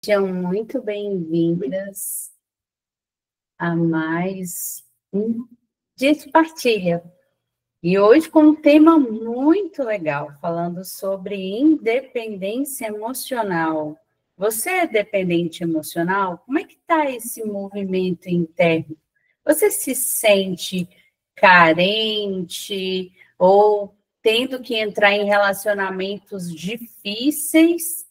Sejam muito bem-vindas a mais um dia de partilha. E hoje com um tema muito legal, falando sobre independência emocional. Você é dependente emocional? Como é que está esse movimento interno? Você se sente carente ou tendo que entrar em relacionamentos difíceis?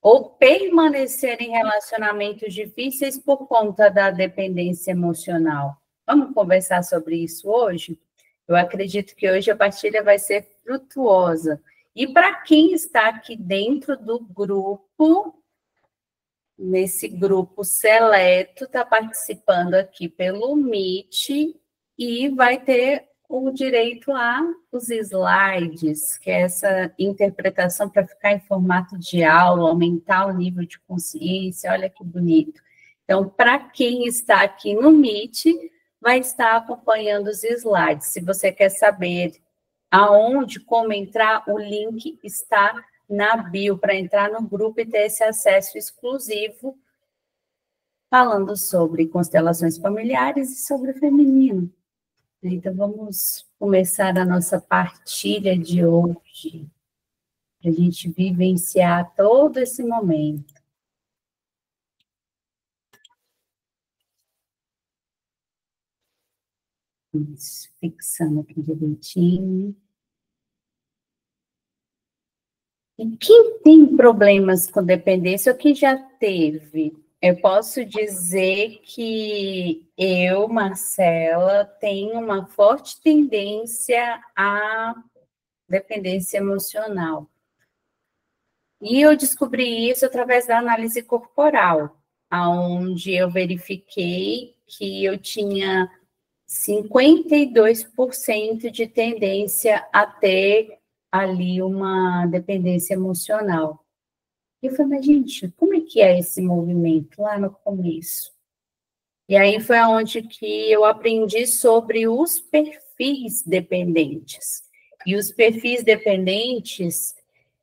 Ou permanecer em relacionamentos difíceis por conta da dependência emocional? Vamos conversar sobre isso hoje? Eu acredito que hoje a partilha vai ser frutuosa. E para quem está aqui dentro do grupo, nesse grupo seleto, está participando aqui pelo Meet e vai ter o direito aos slides, que é essa interpretação para ficar em formato de aula, aumentar o nível de consciência, olha que bonito. Então, para quem está aqui no Meet, vai estar acompanhando os slides. Se você quer saber aonde, como entrar, o link está na bio para entrar no grupo e ter esse acesso exclusivo, falando sobre constelações familiares e sobre o feminino. Então, vamos começar a nossa partilha de hoje, para a gente vivenciar todo esse momento. Isso, fixando aqui direitinho. E quem tem problemas com dependência, ou quem já teve? Eu posso dizer que eu, Marcela, tenho uma forte tendência à dependência emocional. E eu descobri isso através da análise corporal, onde eu verifiquei que eu tinha 52% de tendência a ter ali uma dependência emocional. E eu falei, mas, gente, como é que é esse movimento lá no começo? E aí foi onde que eu aprendi sobre os perfis dependentes. E os perfis dependentes,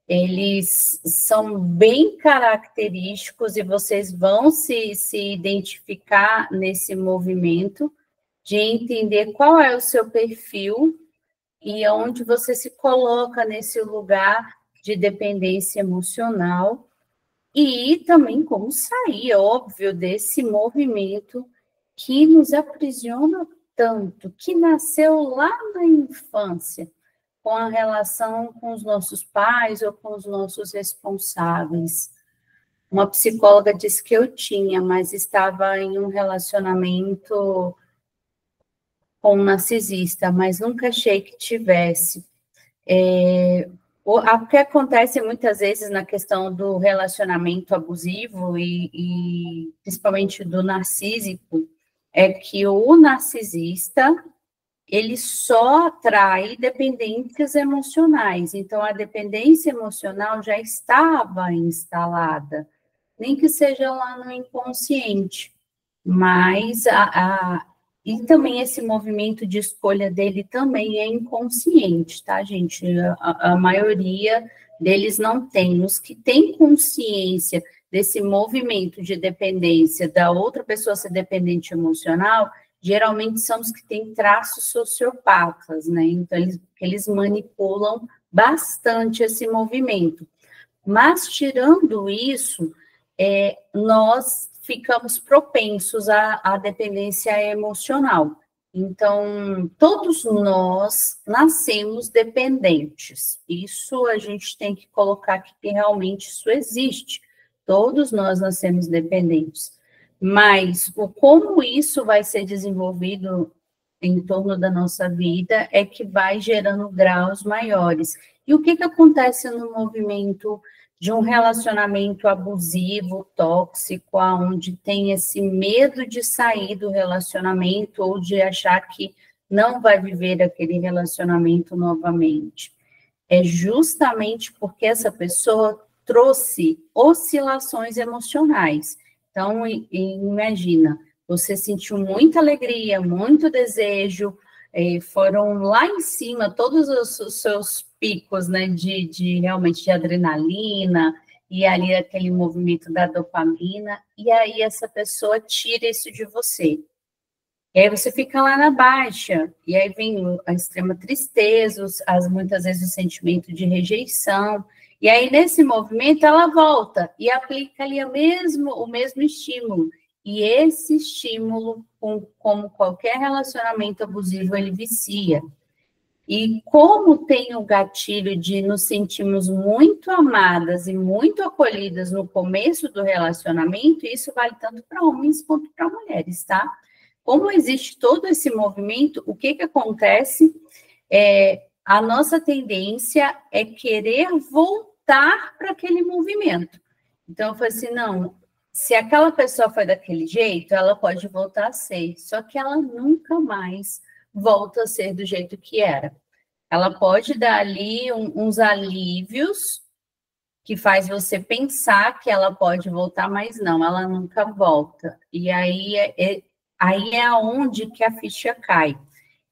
eles são bem característicos e vocês vão se identificar nesse movimento de entender qual é o seu perfil e onde você se coloca nesse lugar de dependência emocional e também como sair, óbvio, desse movimento que nos aprisiona tanto, que nasceu lá na infância, com a relação com os nossos pais ou com os nossos responsáveis. Uma psicóloga disse que eu tinha, mas estava em um relacionamento com um narcisista, mas nunca achei que tivesse. O que acontece muitas vezes na questão do relacionamento abusivo e principalmente do narcísico é que o narcisista ele só atrai dependências emocionais. Então, a dependência emocional já estava instalada, nem que seja lá no inconsciente, mas e também esse movimento de escolha dele também é inconsciente, tá, gente? A maioria deles não tem. Os que têm consciência desse movimento de dependência da outra pessoa ser dependente emocional, geralmente são os que têm traços sociopatas, né? Então, eles manipulam bastante esse movimento. Mas, tirando isso, nós ficamos propensos à dependência emocional. Então, todos nós nascemos dependentes. Isso a gente tem que colocar aqui que realmente isso existe. Todos nós nascemos dependentes. Mas como isso vai ser desenvolvido em torno da nossa vida é que vai gerando graus maiores. E o que acontece no movimento de um relacionamento abusivo, tóxico, onde tem esse medo de sair do relacionamento ou de achar que não vai viver aquele relacionamento novamente? É justamente porque essa pessoa trouxe oscilações emocionais. Então, imagina, você sentiu muita alegria, muito desejo, foram lá em cima todos os seus picos, né, realmente de adrenalina, e ali aquele movimento da dopamina, e aí essa pessoa tira isso de você. E aí você fica lá na baixa, e aí vem a extrema tristeza, muitas vezes o sentimento de rejeição, e aí nesse movimento ela volta e aplica ali o mesmo estímulo. E esse estímulo, como qualquer relacionamento abusivo, ele vicia. E como tem o gatilho de nos sentirmos muito amadas e muito acolhidas no começo do relacionamento, isso vale tanto para homens quanto para mulheres, tá? Como existe todo esse movimento, o que acontece? A nossa tendência é querer voltar para aquele movimento. Então, eu falei assim, não, se aquela pessoa foi daquele jeito, ela pode voltar a ser, só que ela nunca mais volta a ser do jeito que era. Ela pode dar ali uns alívios que faz você pensar que ela pode voltar, mas não, ela nunca volta. E aí é onde que a ficha cai.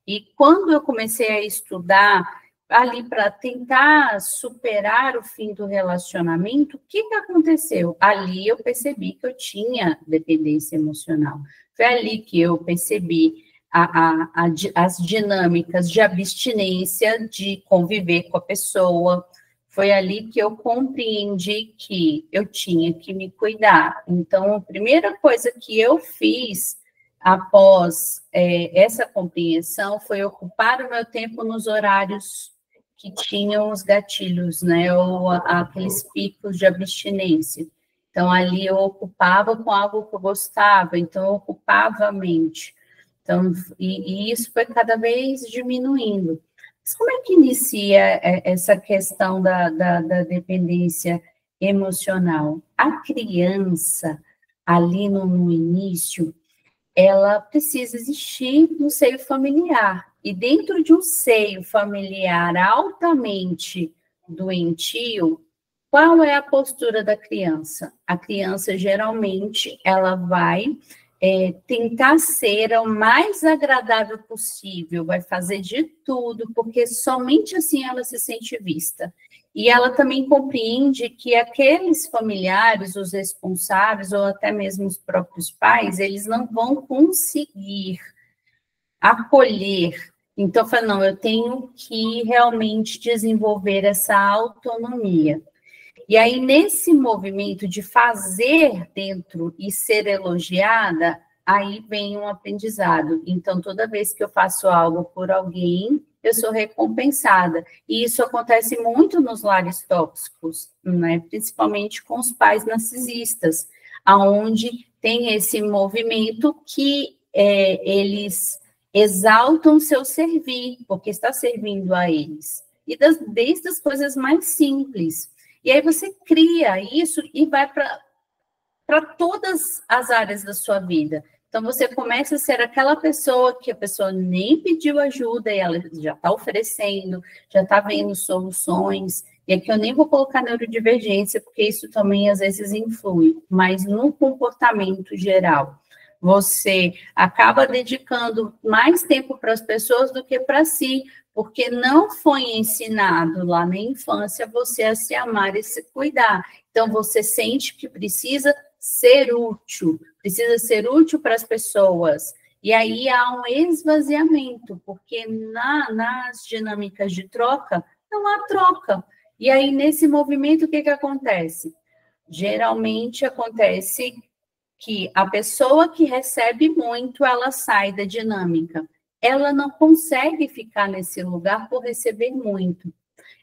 E quando eu comecei a estudar ali para tentar superar o fim do relacionamento, o que aconteceu? Ali eu percebi que eu tinha dependência emocional. Foi ali que eu percebi as dinâmicas de abstinência, de conviver com a pessoa. Foi ali que eu compreendi que eu tinha que me cuidar. Então, a primeira coisa que eu fiz após essa compreensão foi ocupar o meu tempo nos horários que tinham os gatilhos, né, ou aqueles picos de abstinência. Então, ali eu ocupava com algo que eu gostava, então eu ocupava a mente. Então, e isso foi cada vez diminuindo. Mas como é que inicia essa questão da dependência emocional? A criança, ali no início, ela precisa existir no seio familiar. E dentro de um seio familiar altamente doentio, qual é a postura da criança? A criança, geralmente, ela vai tentar ser o mais agradável possível, vai fazer de tudo, porque somente assim ela se sente vista. E ela também compreende que aqueles familiares, os responsáveis, ou até mesmo os próprios pais, eles não vão conseguir acolher. Então, fala, não, eu tenho que realmente desenvolver essa autonomia. E aí, nesse movimento de fazer dentro e ser elogiada, aí vem um aprendizado. Então, toda vez que eu faço algo por alguém, eu sou recompensada. E isso acontece muito nos lares tóxicos, né? Principalmente com os pais narcisistas, aonde tem esse movimento que eles exaltam seu servir, porque está servindo a eles. E desde as coisas mais simples. E aí você cria isso e vai para todas as áreas da sua vida. Então, você começa a ser aquela pessoa que a pessoa nem pediu ajuda e ela já está oferecendo, já está vendo soluções. E aqui eu nem vou colocar neurodivergência, porque isso também às vezes influi, mas no comportamento geral. Você acaba dedicando mais tempo para as pessoas do que para si, porque não foi ensinado lá na infância você a se amar e se cuidar. Então, você sente que precisa ser útil para as pessoas. E aí há um esvaziamento, porque nas dinâmicas de troca, não há troca. E aí, nesse movimento, o que acontece? Geralmente acontece que a pessoa que recebe muito, ela sai da dinâmica. Ela não consegue ficar nesse lugar por receber muito.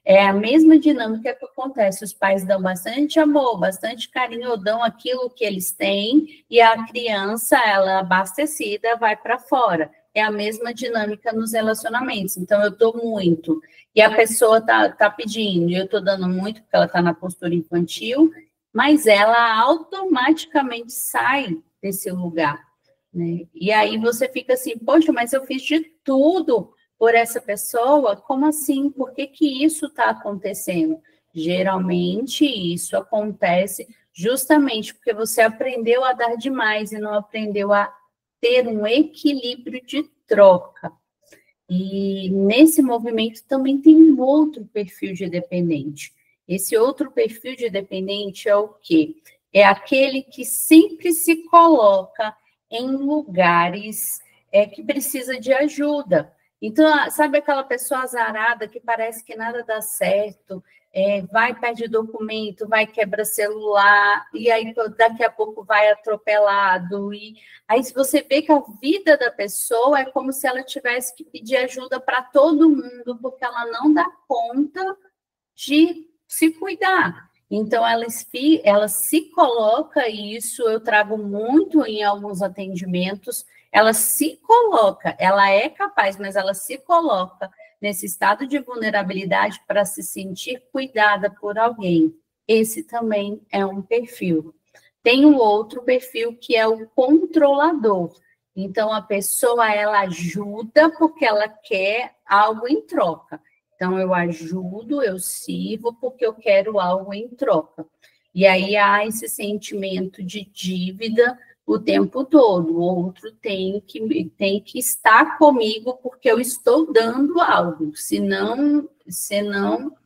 É a mesma dinâmica que acontece. Os pais dão bastante amor, bastante carinho, dão aquilo que eles têm, e a criança, ela abastecida, vai para fora. É a mesma dinâmica nos relacionamentos. Então, eu dou muito, e a pessoa tá pedindo, e eu estou dando muito, porque ela está na postura infantil, mas ela automaticamente sai desse lugar, né? E aí você fica assim, poxa, mas eu fiz de tudo por essa pessoa, como assim? Por que isso está acontecendo? Geralmente isso acontece justamente porque você aprendeu a dar demais e não aprendeu a ter um equilíbrio de troca. E nesse movimento também tem um outro perfil de dependente, Esse outro perfil de dependente é o quê? É aquele que sempre se coloca em lugares que precisa de ajuda. Então, sabe aquela pessoa azarada que parece que nada dá certo, vai, perde documento, vai, quebra celular, e aí daqui a pouco vai atropelado. E aí você vê que a vida da pessoa é como se ela tivesse que pedir ajuda para todo mundo, porque ela não dá conta de se cuidar. Então, ela se coloca, e isso eu trago muito em alguns atendimentos, ela se coloca, ela é capaz, mas ela se coloca nesse estado de vulnerabilidade para se sentir cuidada por alguém. Esse também é um perfil. Tem um outro perfil que é o controlador. Então, a pessoa, ela ajuda porque ela quer algo em troca. Então, eu ajudo, eu sirvo porque eu quero algo em troca. E aí há esse sentimento de dívida o tempo todo. O outro tem que estar comigo porque eu estou dando algo. Senão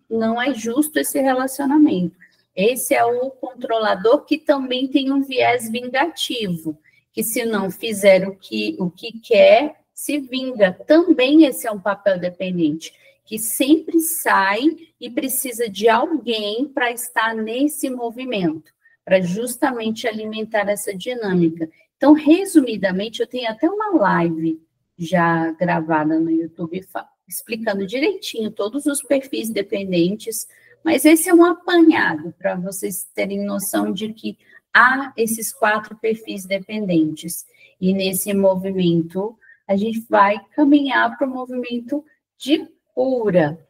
não é justo esse relacionamento. Esse é o controlador que também tem um viés vingativo, que se não fizer o que quer, se vinga. Também esse é um papel dependente, que sempre sai e precisa de alguém para estar nesse movimento, para justamente alimentar essa dinâmica. Então, resumidamente, eu tenho até uma live já gravada no YouTube explicando direitinho todos os perfis dependentes, mas esse é um apanhado para vocês terem noção de que há esses 4 perfis dependentes. E nesse movimento, a gente vai caminhar para o movimento de cura.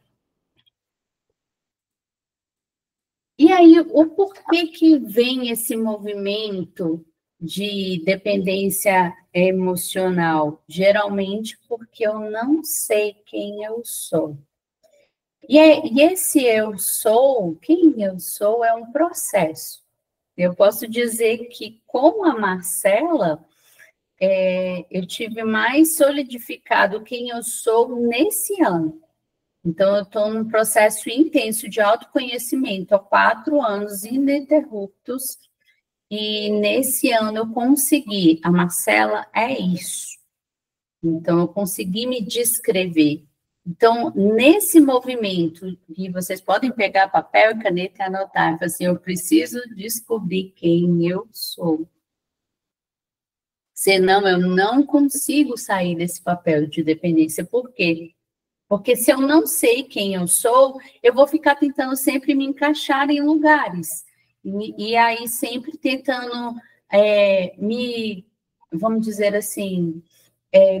E aí, o porquê que vem esse movimento de dependência emocional? Geralmente porque eu não sei quem eu sou. E esse eu sou, quem eu sou, é um processo. Eu posso dizer que com a Marcela, eu tive mais solidificado quem eu sou nesse ano. Então, eu estou num processo intenso de autoconhecimento há 4 anos ininterruptos, e nesse ano eu consegui, a Marcela é isso. Então, eu consegui me descrever. Então, nesse movimento, e vocês podem pegar papel e caneta e anotar, assim, eu preciso descobrir quem eu sou. Senão, eu não consigo sair desse papel de dependência. Por quê? Porque se eu não sei quem eu sou, eu vou ficar tentando sempre me encaixar em lugares. E aí sempre tentando vamos dizer assim,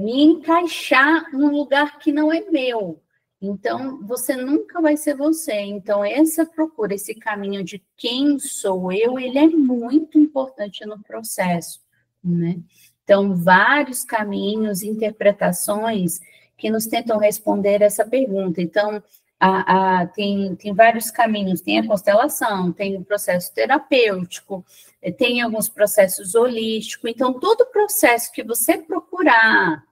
me encaixar num lugar que não é meu. Então, você nunca vai ser você. Então, essa procura, esse caminho de quem sou eu, ele é muito importante no processo, né? Então, vários caminhos, interpretações que nos tentam responder essa pergunta. Então, tem vários caminhos, tem a constelação, tem o processo terapêutico, tem alguns processos holísticos. Então, todo processo que você procurar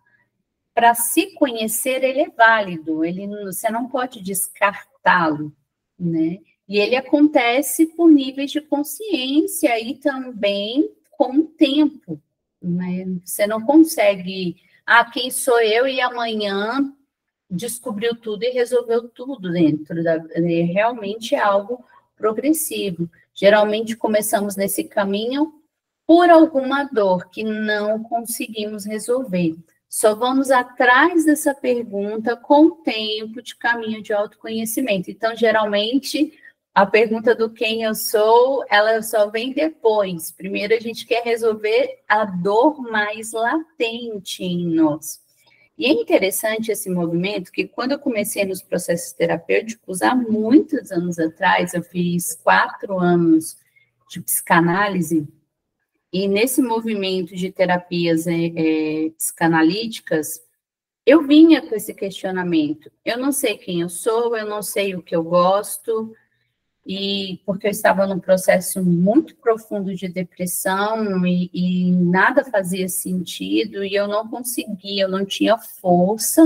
para se conhecer, ele é válido, você não pode descartá-lo, né? E ele acontece por níveis de consciência e também com o tempo, né? Você não consegue, quem sou eu, e amanhã descobriu tudo e resolveu tudo dentro realmente é algo progressivo. Geralmente começamos nesse caminho por alguma dor que não conseguimos resolver. Só vamos atrás dessa pergunta com o tempo de caminho de autoconhecimento. Então, geralmente, a pergunta do quem eu sou, ela só vem depois. Primeiro, a gente quer resolver a dor mais latente em nós. E é interessante esse movimento, que quando eu comecei nos processos terapêuticos, há muitos anos atrás, eu fiz 4 anos de psicanálise, e nesse movimento de terapias psicanalíticas, eu vinha com esse questionamento. Eu não sei quem eu sou, eu não sei o que eu gosto, e porque eu estava num processo muito profundo de depressão e nada fazia sentido, e eu não conseguia, eu não tinha força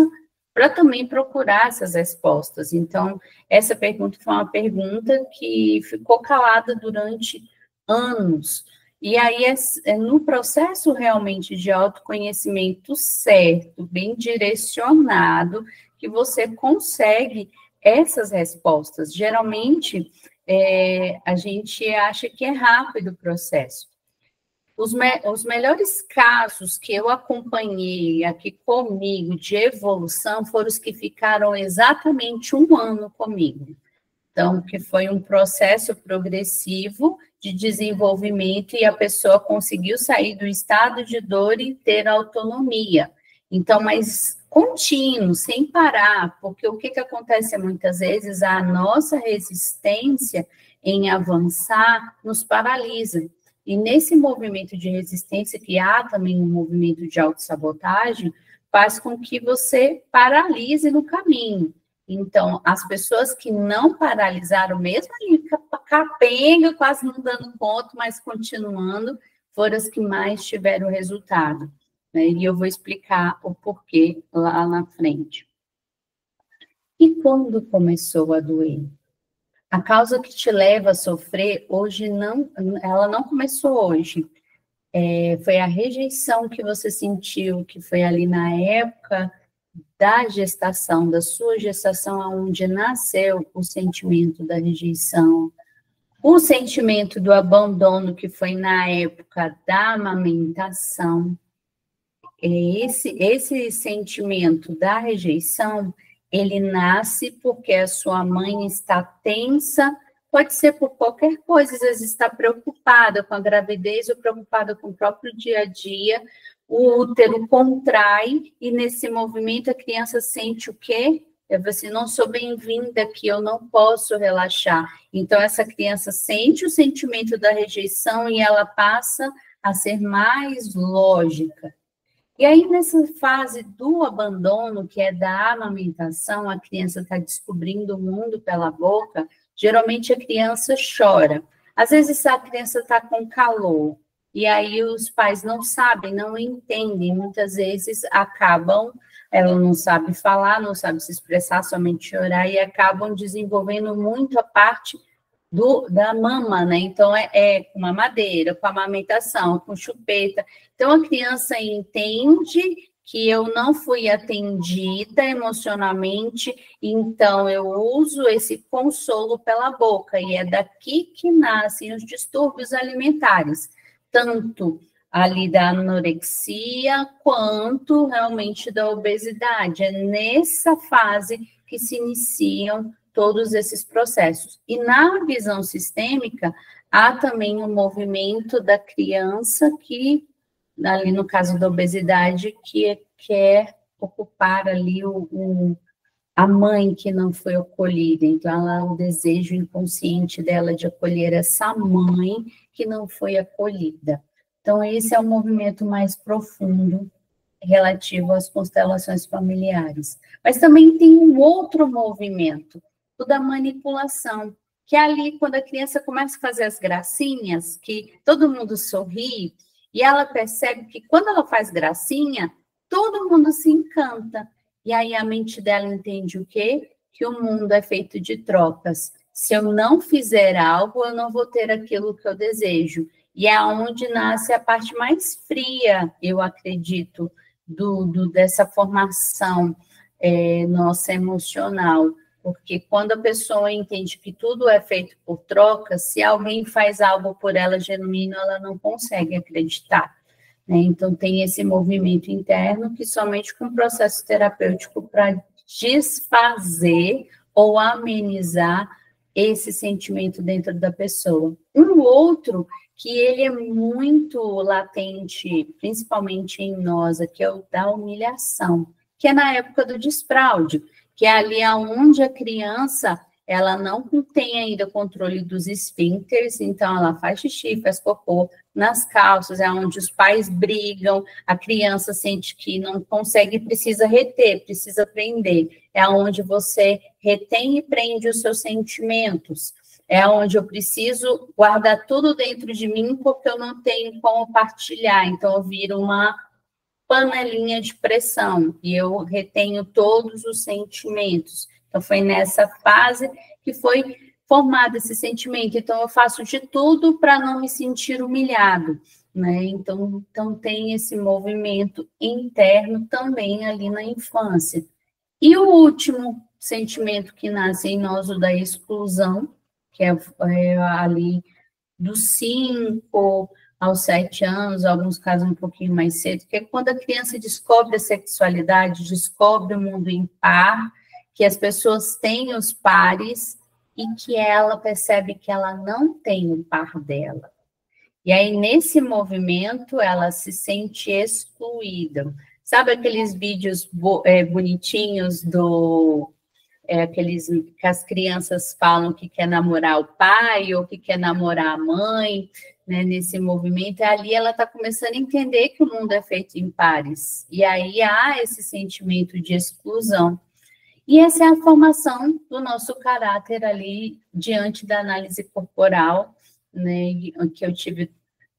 para também procurar essas respostas. Então, essa pergunta foi uma pergunta que ficou calada durante anos. E aí, no processo realmente de autoconhecimento certo, bem direcionado, que você consegue essas respostas. Geralmente, a gente acha que é rápido o processo. Os melhores casos que eu acompanhei aqui comigo de evolução foram os que ficaram exatamente 1 ano comigo. Então, que foi um processo progressivo de desenvolvimento e a pessoa conseguiu sair do estado de dor e ter autonomia. Então, mas contínuo, sem parar, porque o que acontece muitas vezes, a nossa resistência em avançar nos paralisa. E nesse movimento de resistência, que há também um movimento de autossabotagem, faz com que você paralise no caminho. Então, as pessoas que não paralisaram, mesmo ali, capenga, quase não dando conta, mas continuando, foram as que mais tiveram resultado. Né? E eu vou explicar o porquê lá na frente. E quando começou a doer? A causa que te leva a sofrer, hoje não, ela não começou hoje. Foi a rejeição que você sentiu, que foi ali na época da gestação, da sua gestação, onde nasceu o sentimento da rejeição, o sentimento do abandono, que foi na época da amamentação. Esse sentimento da rejeição, ele nasce porque a sua mãe está tensa, pode ser por qualquer coisa, às vezes está preocupada com a gravidez ou preocupada com o próprio dia a dia, o útero contrai e nesse movimento a criança sente o quê? Assim, não sou bem-vinda aqui, eu não posso relaxar. Então, essa criança sente o sentimento da rejeição e ela passa a ser mais lógica. E aí, nessa fase do abandono, que é da amamentação, a criança está descobrindo o mundo pela boca, geralmente a criança chora. Às vezes a criança está com calor, e aí os pais não sabem, não entendem, muitas vezes acabam, ela não sabe falar, não sabe se expressar, somente chorar, e acabam desenvolvendo muito a parte da mama, né? Então, com mamadeira, com amamentação, com chupeta. Então, a criança entende que eu não fui atendida emocionalmente, então eu uso esse consolo pela boca, e é daqui que nascem os distúrbios alimentares, tanto ali da anorexia, quanto realmente da obesidade. É nessa fase que se iniciam todos esses processos. E na visão sistêmica, há também o movimento da criança que, ali no caso da obesidade, que quer ocupar ali a mãe que não foi acolhida. Então, ela o desejo inconsciente dela de acolher essa mãe que não foi acolhida. Então, esse é um movimento mais profundo relativo às constelações familiares. Mas também tem um outro movimento, o da manipulação, que é ali quando a criança começa a fazer as gracinhas, que todo mundo sorri, e ela percebe que quando ela faz gracinha, todo mundo se encanta. E aí a mente dela entende o quê? Que o mundo é feito de trocas. Se eu não fizer algo, eu não vou ter aquilo que eu desejo. E é onde nasce a parte mais fria, eu acredito, dessa formação nossa emocional. Porque quando a pessoa entende que tudo é feito por troca, se alguém faz algo por ela genuíno, ela não consegue acreditar. Né? Então, tem esse movimento interno que somente com o processo terapêutico para desfazer ou amenizar esse sentimento dentro da pessoa. Um outro que ele é muito latente, principalmente em nós, que é o da humilhação, que é na época do desfraude, que é ali onde a criança, ela não tem ainda controle dos esfíncteres, então ela faz xixi, faz cocô nas calças, é onde os pais brigam, a criança sente que não consegue, precisa reter, precisa prender, é onde você retém e prende os seus sentimentos, é onde eu preciso guardar tudo dentro de mim porque eu não tenho como partilhar, então eu viro uma panelinha de pressão, e eu retenho todos os sentimentos. Então, foi nessa fase que foi formado esse sentimento. Então, eu faço de tudo para não me sentir humilhado, né? Então, tem esse movimento interno também ali na infância. E o último sentimento que nasce em nós, o da exclusão, que é ali dos 5 aos 7 anos, alguns casos um pouquinho mais cedo, que é quando a criança descobre a sexualidade, descobre o mundo impar, que as pessoas têm os pares e que ela percebe que ela não tem o par dela. E aí, nesse movimento, ela se sente excluída. Sabe aqueles vídeos bonitinhos aqueles que as crianças falam que quer namorar o pai ou que quer namorar a mãe, né, nesse movimento, ali ela está começando a entender que o mundo é feito em pares. E aí há esse sentimento de exclusão. E essa é a formação do nosso caráter ali diante da análise corporal, né, que eu tive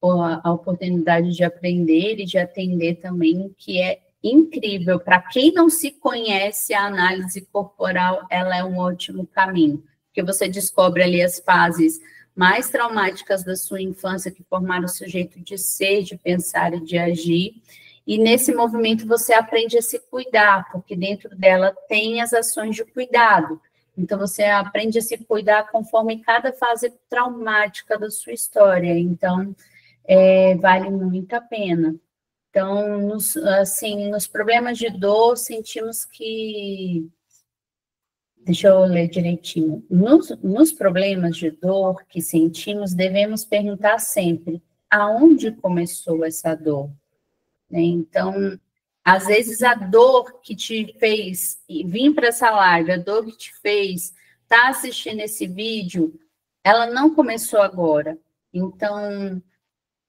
a oportunidade de aprender e de atender também, que é incrível. Para quem não se conhece, a análise corporal, ela é um ótimo caminho, porque você descobre ali as fases mais traumáticas da sua infância, que formaram o seu jeito de ser, de pensar e de agir, e nesse movimento você aprende a se cuidar, porque dentro dela tem as ações de cuidado. Então, você aprende a se cuidar conforme cada fase traumática da sua história. Então, vale muito a pena. Então, nos problemas de dor, sentimos que... Deixa eu ler direitinho. Nos problemas de dor que sentimos, devemos perguntar sempre aonde começou essa dor. Né? Então, às vezes, a dor que te fez vir para essa live, a dor que te fez estar assistindo esse vídeo, ela não começou agora. Então,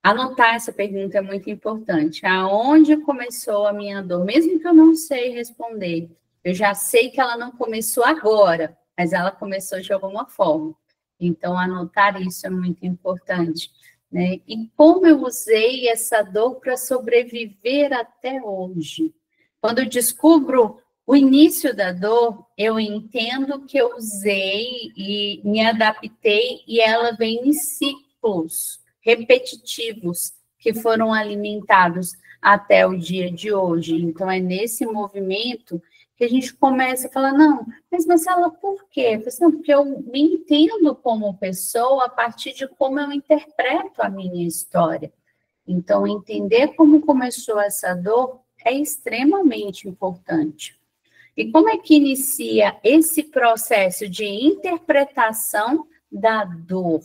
anotar essa pergunta é muito importante. Aonde começou a minha dor? Mesmo que eu não sei responder, eu já sei que ela não começou agora, mas ela começou de alguma forma. Então, anotar isso é muito importante. Né? E como eu usei essa dor para sobreviver até hoje. Quando eu descubro o início da dor, eu entendo que eu usei e me adaptei, e ela vem em ciclos repetitivos que foram alimentados até o dia de hoje. Então, é nesse movimento que a gente começa a falar, não, mas Marcela, por quê? Não, porque eu me entendo como pessoa a partir de como eu interpreto a minha história. Então, entender como começou essa dor é extremamente importante. E como é que inicia esse processo de interpretação da dor?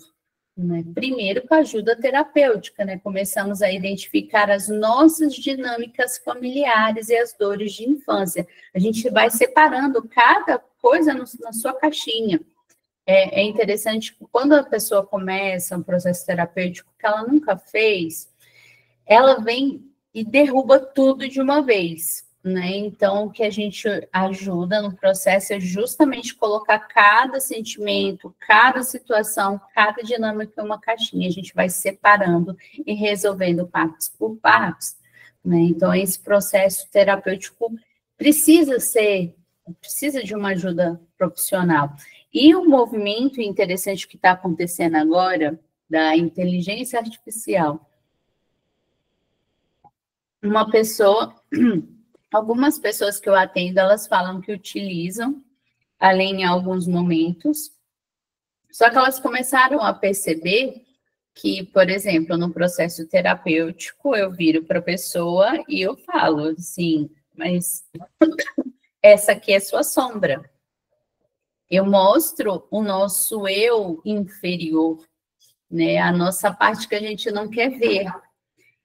Né? Primeiro, com a ajuda terapêutica, né? Começamos a identificar as nossas dinâmicas familiares e as dores de infância. A gente vai separando cada coisa na sua caixinha. É interessante que quando a pessoa começa um processo terapêutico que ela nunca fez, ela vem e derruba tudo de uma vez. Né? Então, o que a gente ajuda no processo é justamente colocar cada sentimento, cada situação, cada dinâmica em uma caixinha. A gente vai separando e resolvendo partes por partes. Né? Então, esse processo terapêutico precisa de uma ajuda profissional. E o movimento interessante que está acontecendo agora, da inteligência artificial. Algumas pessoas que eu atendo, elas falam que utilizam, além em alguns momentos, só que elas começaram a perceber que, por exemplo, no processo terapêutico, eu viro para a pessoa e eu falo assim, mas essa aqui é sua sombra. Eu mostro o nosso eu inferior, né? A nossa parte que a gente não quer ver.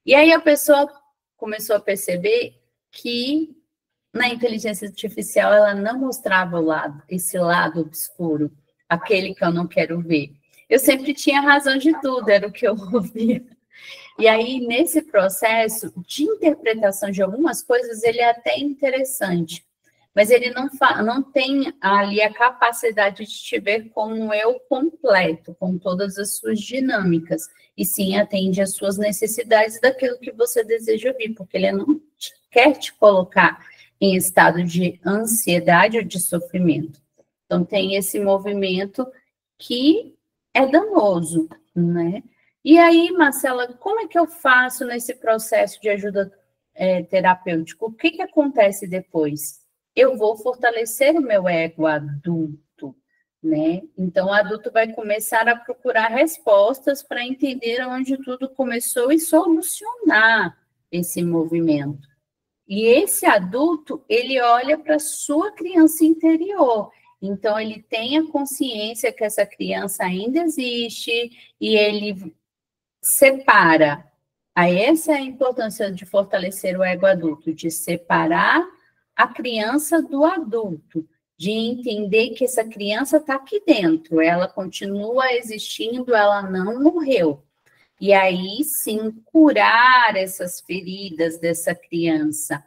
E aí a pessoa começou a perceber que na inteligência artificial ela não mostrava esse lado obscuro, aquele que eu não quero ver. Eu sempre tinha razão de tudo, era o que eu ouvia. E aí, nesse processo de interpretação de algumas coisas, ele é até interessante, mas ele não tem ali a capacidade de te ver como um eu completo, com todas as suas dinâmicas, e sim atende às suas necessidades daquilo que você deseja ouvir, porque ele não quer te colocar em estado de ansiedade ou de sofrimento. Então, tem esse movimento que é danoso, né? E aí, Marcela, como é que eu faço nesse processo de ajuda terapêutico? O que acontece depois? Eu vou fortalecer o meu ego adulto, né? Então, o adulto vai começar a procurar respostas para entender onde tudo começou e solucionar esse movimento. E esse adulto, ele olha para a sua criança interior. Então, ele tem a consciência que essa criança ainda existe e ele separa. Aí, essa é a importância de fortalecer o ego adulto, de separar a criança do adulto, de entender que essa criança está aqui dentro, ela continua existindo, ela não morreu. E aí, sim, curar essas feridas dessa criança,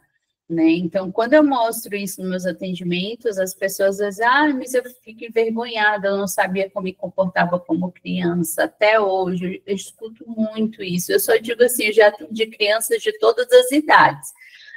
né? Então, quando eu mostro isso nos meus atendimentos, as pessoas dizem, mas eu fico envergonhada, eu não sabia como me comportava como criança. Até hoje, eu escuto muito isso. Eu só digo assim, eu já atendi crianças de todas as idades.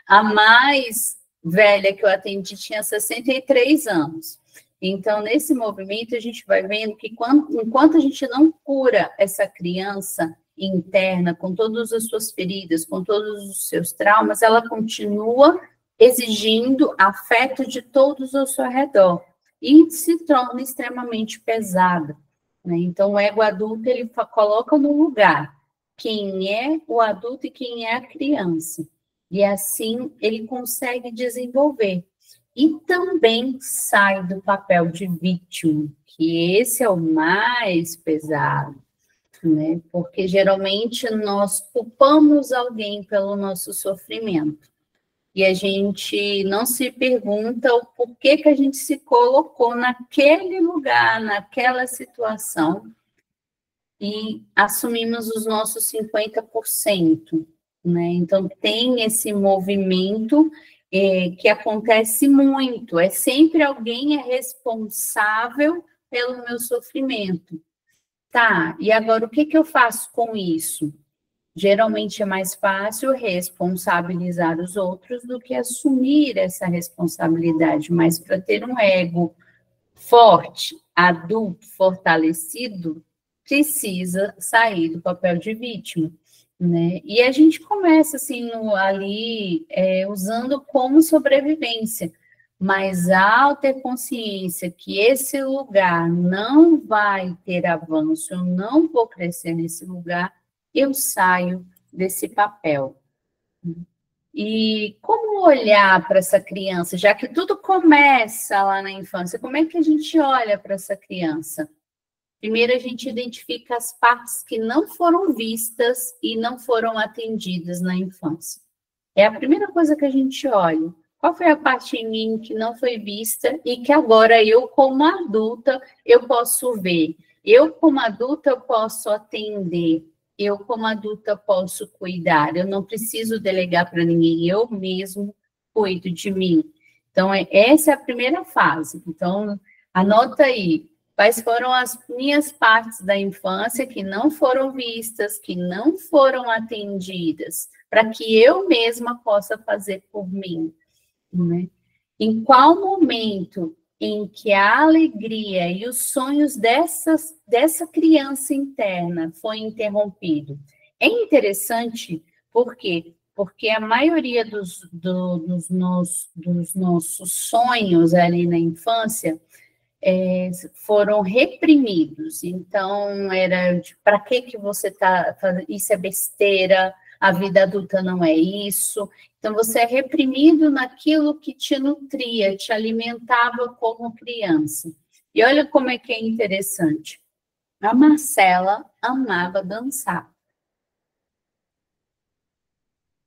A mais velha que eu atendi tinha 63 anos. Então, nesse movimento, a gente vai vendo que enquanto a gente não cura essa criança interna, com todas as suas feridas, com todos os seus traumas, ela continua exigindo afeto de todos ao seu redor e se torna extremamente pesada, né? Então, o ego adulto, ele coloca no lugar quem é o adulto e quem é a criança. E assim, ele consegue desenvolver. E também sai do papel de vítima, que esse é o mais pesado, né? Porque geralmente nós culpamos alguém pelo nosso sofrimento. E a gente não se pergunta o porquê que a gente se colocou naquele lugar, naquela situação, e assumimos os nossos 50%, né? Então, tem esse movimento que acontece muito, é sempre alguém é responsável pelo meu sofrimento. Tá, e agora o que eu faço com isso? Geralmente é mais fácil responsabilizar os outros do que assumir essa responsabilidade, mas para ter um ego forte, adulto, fortalecido, precisa sair do papel de vítima, né? E a gente começa assim ali usando como sobrevivência, mas ao ter consciência que esse lugar não vai ter avanço, eu não vou crescer nesse lugar, eu saio desse papel. E como olhar para essa criança, já que tudo começa lá na infância, como é que a gente olha para essa criança? Primeiro, a gente identifica as partes que não foram vistas e não foram atendidas na infância. É a primeira coisa que a gente olha. Qual foi a parte em mim que não foi vista e que agora eu, como adulta, eu posso ver? Eu, como adulta, eu posso atender. Eu, como adulta, posso cuidar. Eu não preciso delegar para ninguém. Eu mesmo cuido de mim. Então, essa é a primeira fase. Então, anota aí. Quais foram as minhas partes da infância que não foram vistas, que não foram atendidas, para que eu mesma possa fazer por mim, né? Em qual momento em que a alegria e os sonhos dessa criança interna foi interrompido? É interessante, por quê? Porque a maioria dos nossos sonhos ali na infância foram reprimidos. Então, era para que você está fazendo? Isso é besteira, a vida adulta não é isso. Então, você é reprimido naquilo que te nutria, te alimentava como criança. E olha como é que é interessante. A Marcela amava dançar.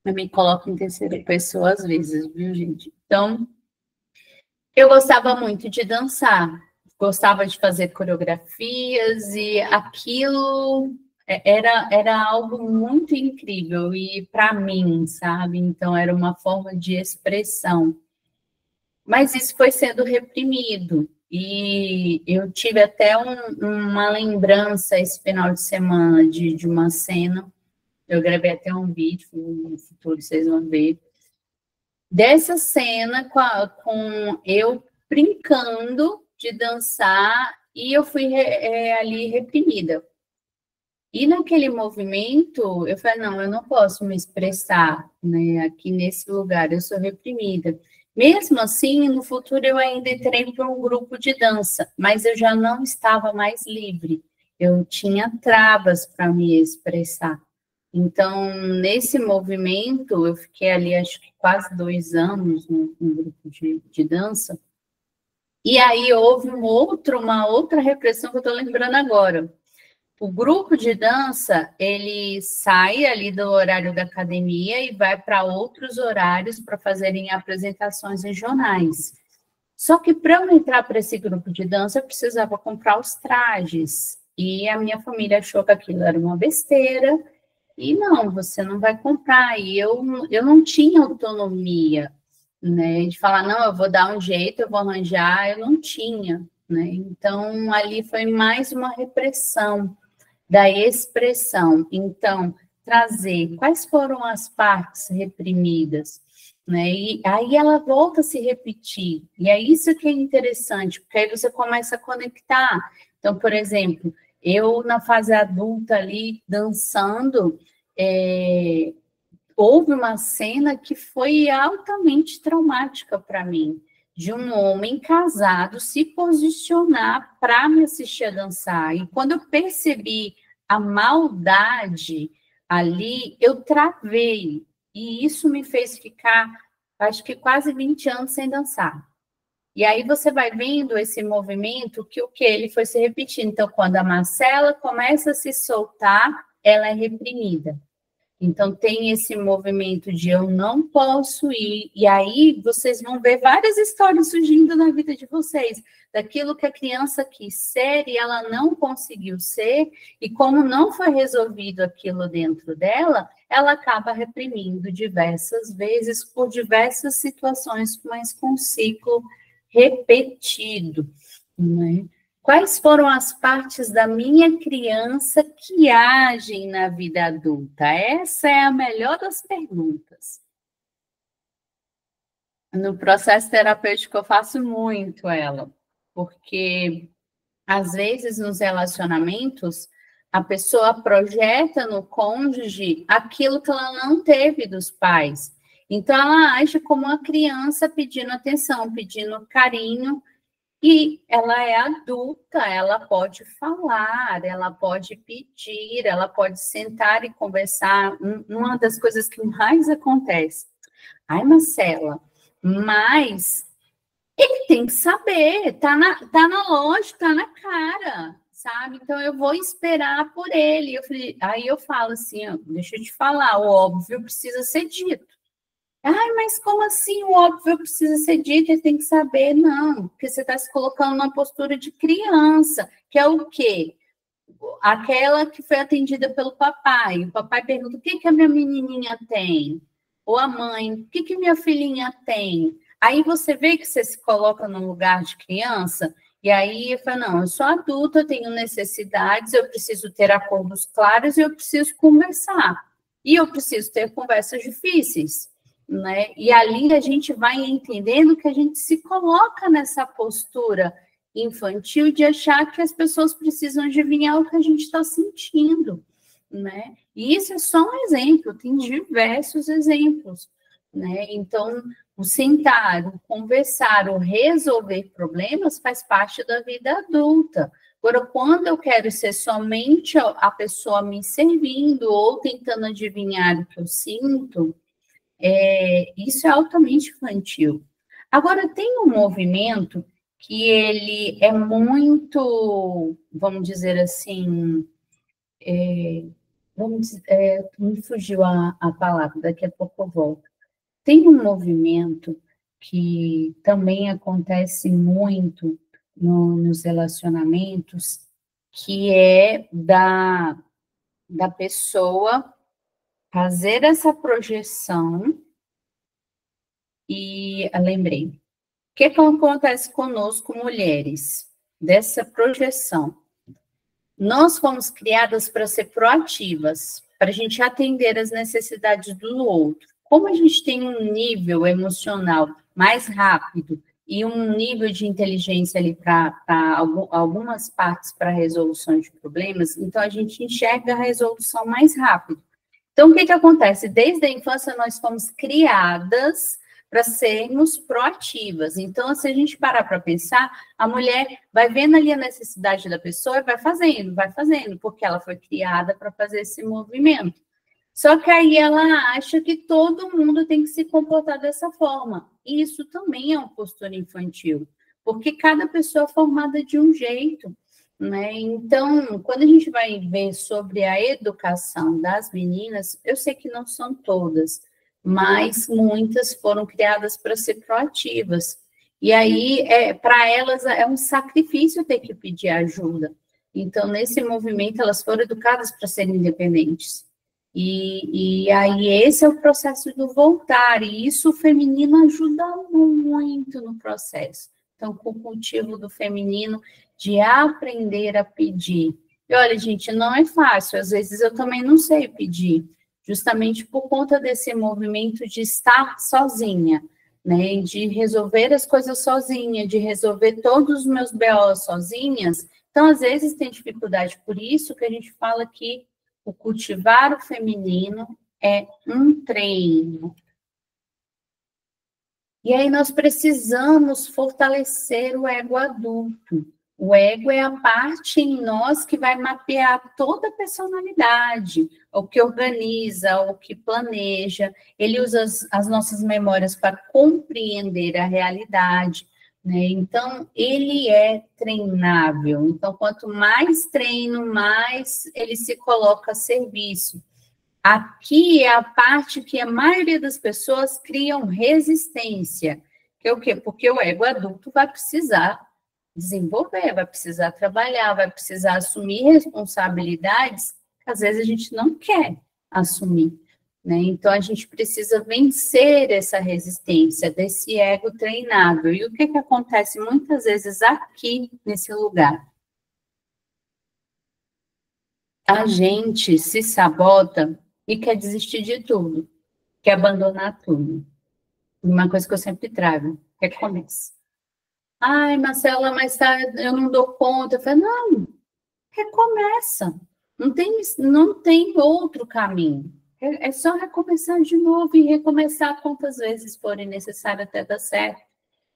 Eu me coloco em terceira pessoa às vezes, viu, gente? Então, eu gostava muito de dançar. Gostava de fazer coreografias e aquilo era algo muito incrível e para mim, sabe? Então era uma forma de expressão. Mas isso foi sendo reprimido e eu tive até uma lembrança esse final de semana de uma cena. Eu gravei até um vídeo, no futuro vocês vão ver, dessa cena com eu brincando de dançar e eu fui ali reprimida. E naquele movimento, eu falei, não, eu não posso me expressar, né, aqui nesse lugar, eu sou reprimida. Mesmo assim, no futuro eu ainda entrei para um grupo de dança, mas eu já não estava mais livre. Eu tinha travas para me expressar. Então, nesse movimento, eu fiquei ali, acho que quase 2 anos no grupo de dança. E aí houve uma outra repressão que eu estou lembrando agora. O grupo de dança, ele sai ali do horário da academia e vai para outros horários para fazerem apresentações regionais. Só que para eu entrar para esse grupo de dança, eu precisava comprar os trajes. E a minha família achou que aquilo era uma besteira. E não, você não vai comprar. E eu não tinha autonomia, né? De falar, não, eu vou dar um jeito, eu vou arranjar. Eu não tinha, né? Então, ali foi mais uma repressão da expressão. Então, trazer quais foram as partes reprimidas, né? E aí ela volta a se repetir. E é isso que é interessante, porque aí você começa a conectar. Então, por exemplo, eu na fase adulta ali dançando, houve uma cena que foi altamente traumática para mim, de um homem casado se posicionar para me assistir a dançar. E quando eu percebi a maldade ali, eu travei. E isso me fez ficar, acho que quase 20 anos sem dançar. E aí você vai vendo esse movimento que o que ele foi se repetindo. Então, quando a Marcela começa a se soltar, ela é reprimida. Então, tem esse movimento de eu não posso ir, e aí vocês vão ver várias histórias surgindo na vida de vocês, daquilo que a criança quis ser e ela não conseguiu ser, e como não foi resolvido aquilo dentro dela, ela acaba reprimindo diversas vezes, por diversas situações, mas com um ciclo repetido, né? Quais foram as partes da minha criança que agem na vida adulta? Essa é a melhor das perguntas. No processo terapêutico eu faço muito ela, porque às vezes nos relacionamentos a pessoa projeta no cônjuge aquilo que ela não teve dos pais. Então ela age como uma criança pedindo atenção, pedindo carinho. E ela é adulta, ela pode falar, ela pode pedir, ela pode sentar e conversar. Uma das coisas que mais acontece, ai, Marcela, mas ele tem que saber, tá na loja, tá na cara, sabe? Então eu vou esperar por ele. Aí eu falo assim, ó, deixa eu te falar, o óbvio precisa ser dito. Ai, mas como assim o óbvio precisa ser dito e tem que saber? Não, porque você está se colocando numa postura de criança, que é o quê? Aquela que foi atendida pelo papai. O papai pergunta, o que que a minha menininha tem? Ou a mãe, o que que minha filhinha tem? Aí você vê que você se coloca no lugar de criança, e aí eu falo, não, eu sou adulta, eu tenho necessidades, eu preciso ter acordos claros e eu preciso conversar. E eu preciso ter conversas difíceis, né? E ali a gente vai entendendo que a gente se coloca nessa postura infantil de achar que as pessoas precisam adivinhar o que a gente está sentindo, né? E isso é só um exemplo, tem diversos exemplos, né? Então, o sentar, o conversar, o resolver problemas faz parte da vida adulta. Agora, quando eu quero ser somente a pessoa me servindo ou tentando adivinhar o que eu sinto, isso é altamente infantil. Agora, tem um movimento que ele é muito, vamos dizer assim, me fugiu a palavra, daqui a pouco eu volto. Tem um movimento que também acontece muito nos relacionamentos, que é da pessoa fazer essa projeção e lembrei. O que acontece conosco, mulheres, dessa projeção? Nós fomos criadas para ser proativas, para a gente atender as necessidades do outro. como a gente tem um nível emocional mais rápido e um nível de inteligência ali para algumas partes para resolução de problemas, então a gente enxerga a resolução mais rápido. Então, o que acontece? Desde a infância, nós fomos criadas para sermos proativas. Então, se a gente parar para pensar, a mulher vai vendo ali a necessidade da pessoa e vai fazendo, porque ela foi criada para fazer esse movimento. Só que aí ela acha que todo mundo tem que se comportar dessa forma. E isso também é uma postura infantil, porque cada pessoa é formada de um jeito, né? Então, quando a gente vai ver sobre a educação das meninas, eu sei que não são todas, mas muitas foram criadas para ser proativas. E aí, para elas, é um sacrifício ter que pedir ajuda. Então, nesse movimento, elas foram educadas para serem independentes. E aí, esse é o processo do voltar, e isso o feminino ajuda muito no processo. Então, com o cultivo do feminino, de aprender a pedir. E olha, gente, não é fácil, às vezes eu também não sei pedir, justamente por conta desse movimento de estar sozinha, né, de resolver as coisas sozinha, de resolver todos os meus BOs sozinhas. Então, às vezes tem dificuldade, por isso que a gente fala que o cultivar o feminino é um treino. E aí nós precisamos fortalecer o ego adulto. O ego é a parte em nós que vai mapear toda a personalidade, o que organiza, o que planeja. Ele usa as nossas memórias para compreender a realidade, né? Então, ele é treinável. Então, quanto mais treino, mais ele se coloca a serviço. Aqui é a parte que a maioria das pessoas criam resistência. Que é o quê? Porque o ego adulto vai precisar desenvolver, vai precisar trabalhar, vai precisar assumir responsabilidades que às vezes a gente não quer assumir, né? Então, a gente precisa vencer essa resistência desse ego treinável. E o que acontece muitas vezes aqui, nesse lugar? A gente se sabota e quer desistir de tudo, quer abandonar tudo. Uma coisa que eu sempre trago, recomeça. Ai, Marcela, mas tá, eu não dou conta. Eu falei, não, recomeça. Não tem outro caminho. É só recomeçar de novo e recomeçar quantas vezes forem necessário até dar certo,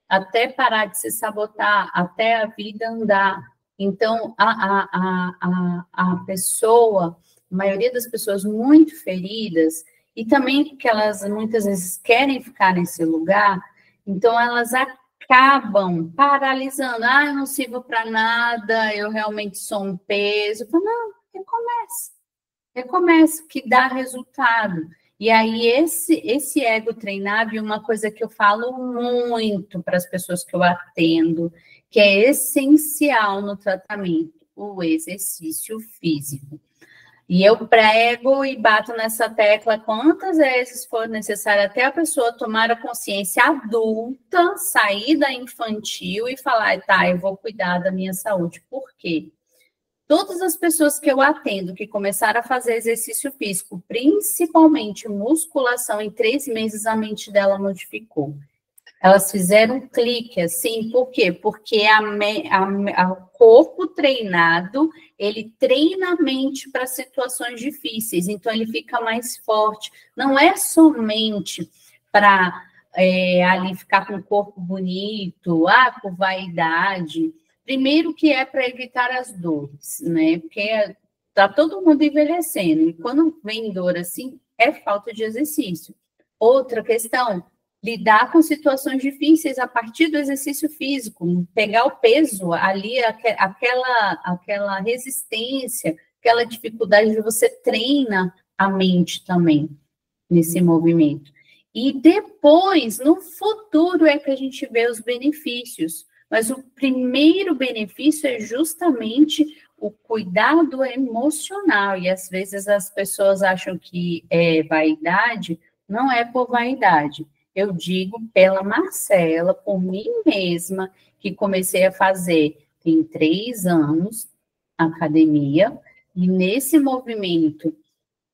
até parar de se sabotar, até a vida andar. Então, a pessoa, a maioria das pessoas muito feridas, e também que elas muitas vezes querem ficar nesse lugar, então elas acabam paralisando. Ah, eu não sirvo para nada, eu realmente sou um peso. Não, recomeça, que dá resultado. E aí, esse ego treinável, uma coisa que eu falo muito para as pessoas que eu atendo, que é essencial no tratamento, o exercício físico. E eu prego e bato nessa tecla quantas vezes for necessário, até a pessoa tomar a consciência adulta, sair da infantil e falar, tá, eu vou cuidar da minha saúde. Por quê? Todas as pessoas que eu atendo que começaram a fazer exercício físico, principalmente musculação, em 3 meses a mente dela modificou. Elas fizeram um clique, assim, por quê? Porque o corpo treinado, ele treina a mente para situações difíceis, então ele fica mais forte. Não é somente para ali ficar com o corpo bonito, por vaidade. Primeiro que é para evitar as dores, né? Porque tá todo mundo envelhecendo, e quando vem dor assim, é falta de exercício. Outra questão, lidar com situações difíceis a partir do exercício físico, pegar o peso ali, aquela resistência, aquela dificuldade de você treina a mente também nesse movimento. E depois, no futuro, é que a gente vê os benefícios. Mas o primeiro benefício é justamente o cuidado emocional. E às vezes as pessoas acham que é vaidade, não é por vaidade. Eu digo pela Marcela, por mim mesma, que comecei a fazer, tem 3 anos, academia, e nesse movimento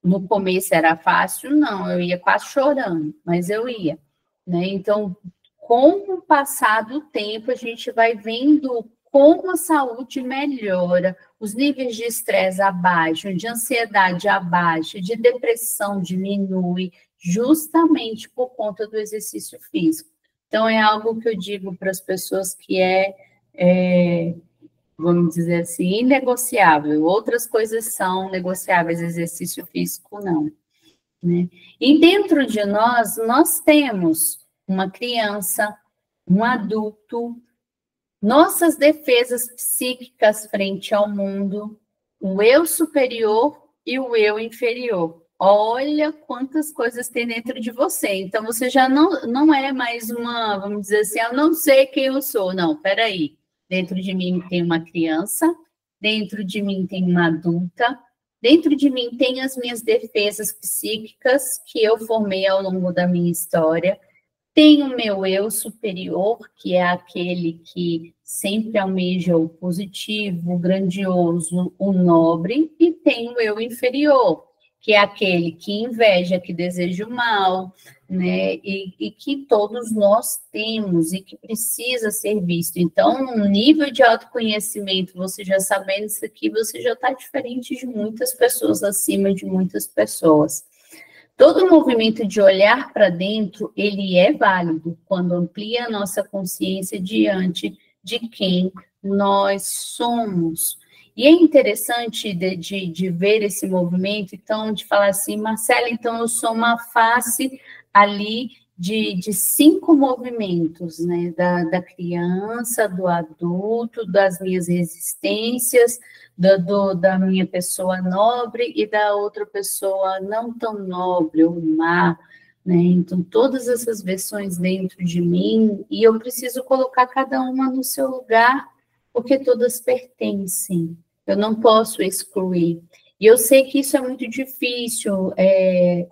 no começo era fácil, não, eu ia quase chorando, mas eu ia, né? Então, com o passar do tempo, a gente vai vendo como a saúde melhora, os níveis de estresse abaixam, de ansiedade abaixam, de depressão diminui, justamente por conta do exercício físico. Então, é algo que eu digo para as pessoas que vamos dizer assim, inegociável. Outras coisas são negociáveis, exercício físico não, né? E dentro de nós temos uma criança, um adulto, nossas defesas psíquicas frente ao mundo, o eu superior e o eu inferior. Olha quantas coisas tem dentro de você. Então, você já não é mais uma, vamos dizer assim, eu não sei quem eu sou. Não, peraí. Dentro de mim tem uma criança, dentro de mim tem uma adulta, dentro de mim tem as minhas defesas psíquicas que eu formei ao longo da minha história. Tem o meu eu superior, que é aquele que sempre almeja o positivo, o grandioso, o nobre, e tem o eu inferior, que é aquele que inveja, que deseja o mal, né? E que todos nós temos e que precisa ser visto. Então, no nível de autoconhecimento, você já sabendo isso aqui, você já está diferente de muitas pessoas, acima de muitas pessoas. Todo movimento de olhar para dentro, ele é válido quando amplia a nossa consciência diante de quem nós somos. E é interessante de ver esse movimento, então, de falar assim, Marcela, então eu sou uma face ali de 5 movimentos, né? Da criança, do adulto, das minhas resistências, da minha pessoa nobre e da outra pessoa não tão nobre ou má, né? Então, todas essas versões dentro de mim, e eu preciso colocar cada uma no seu lugar, porque todas pertencem, eu não posso excluir. E eu sei que isso é muito difícil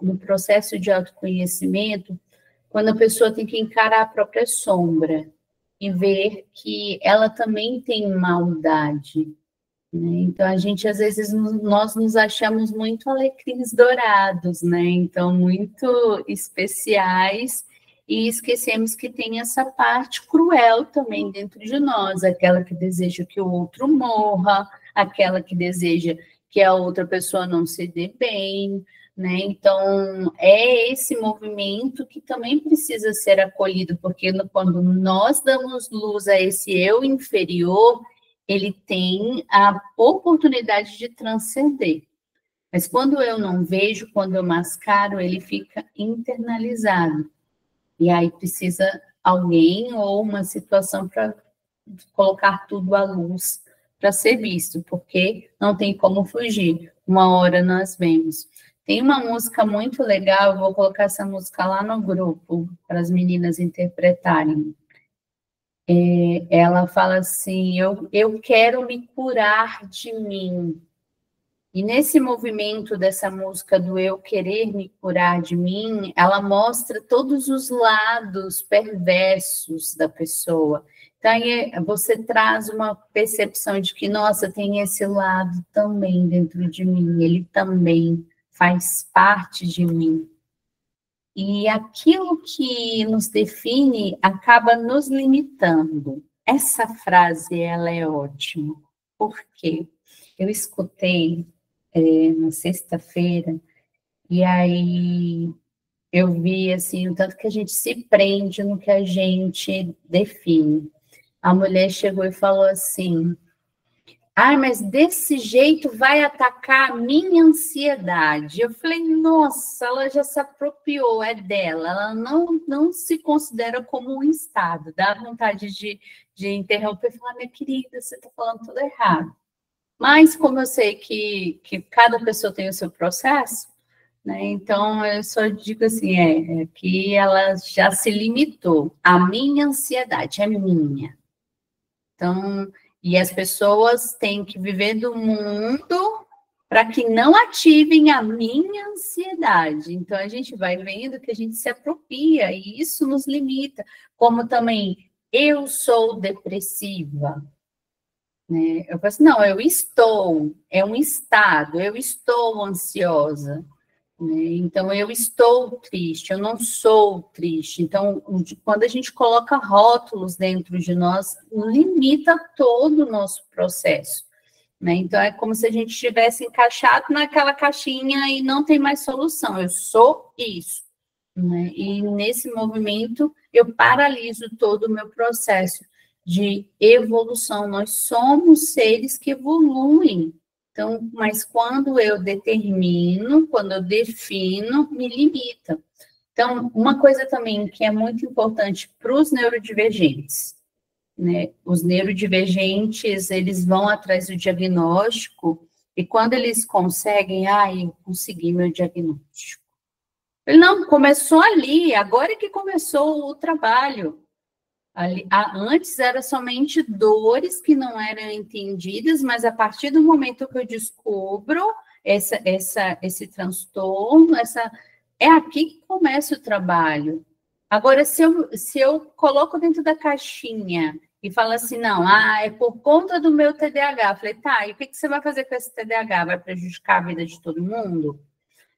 no processo de autoconhecimento, quando a pessoa tem que encarar a própria sombra e ver que ela também tem maldade, né? Então, a gente, às vezes, nós nos achamos muito alecrins dourados, né? Então, muito especiais, e esquecemos que tem essa parte cruel também dentro de nós, aquela que deseja que o outro morra, aquela que deseja que a outra pessoa não se dê bem, né? Então, é esse movimento que também precisa ser acolhido, porque quando nós damos luz a esse eu inferior, ele tem a oportunidade de transcender. Mas quando eu não vejo, quando eu mascaro, ele fica internalizado. E aí precisa alguém ou uma situação para colocar tudo à luz para ser visto, porque não tem como fugir. Uma hora nós vemos. Tem uma música muito legal, eu vou colocar essa música lá no grupo, para as meninas interpretarem. Ela fala assim, eu quero me curar de mim. E nesse movimento dessa música do eu querer me curar de mim, ela mostra todos os lados perversos da pessoa. Então, aí você traz uma percepção de que, nossa, tem esse lado também dentro de mim, ele também faz parte de mim. E aquilo que nos define acaba nos limitando. Essa frase, ela é ótima. Por quê? Eu escutei na sexta-feira, e aí eu vi, assim, o tanto que a gente se prende no que a gente define. A mulher chegou e falou assim, mas desse jeito vai atacar a minha ansiedade. Eu falei, nossa, ela já se apropriou, é dela. Ela não se considera como um estado. Dá vontade de interromper e falar, minha querida, você está falando tudo errado. Mas como eu sei que cada pessoa tem o seu processo, né, então eu só digo assim, que ela já se limitou. A minha ansiedade é minha. Então, e as pessoas têm que viver do mundo para que não ativem a minha ansiedade. Então, a gente vai vendo que a gente se apropria e isso nos limita. Como também, eu sou depressiva. Né? Eu falo assim, não, eu estou, é um estado, eu estou ansiosa. né? Então, eu estou triste, eu não sou triste. Então, quando a gente coloca rótulos dentro de nós, limita todo o nosso processo, né? Então, é como se a gente estivesse encaixado naquela caixinha e não tem mais solução. Eu sou isso, né? E nesse movimento, eu paraliso todo o meu processo de evolução. Nós somos seres que evoluem. Então, mas quando eu determino, quando eu defino, me limita. Então, uma coisa também que é muito importante para os neurodivergentes, né? Os neurodivergentes, eles vão atrás do diagnóstico e quando eles conseguem, eu consegui meu diagnóstico. Ele não, começou ali, agora é que começou o trabalho. Antes era somente dores que não eram entendidas, mas a partir do momento que eu descubro esse transtorno, é aqui que começa o trabalho. Agora, se eu coloco dentro da caixinha e falo assim, não, é por conta do meu TDAH, eu falei, tá, e o que você vai fazer com esse TDAH? Vai prejudicar a vida de todo mundo?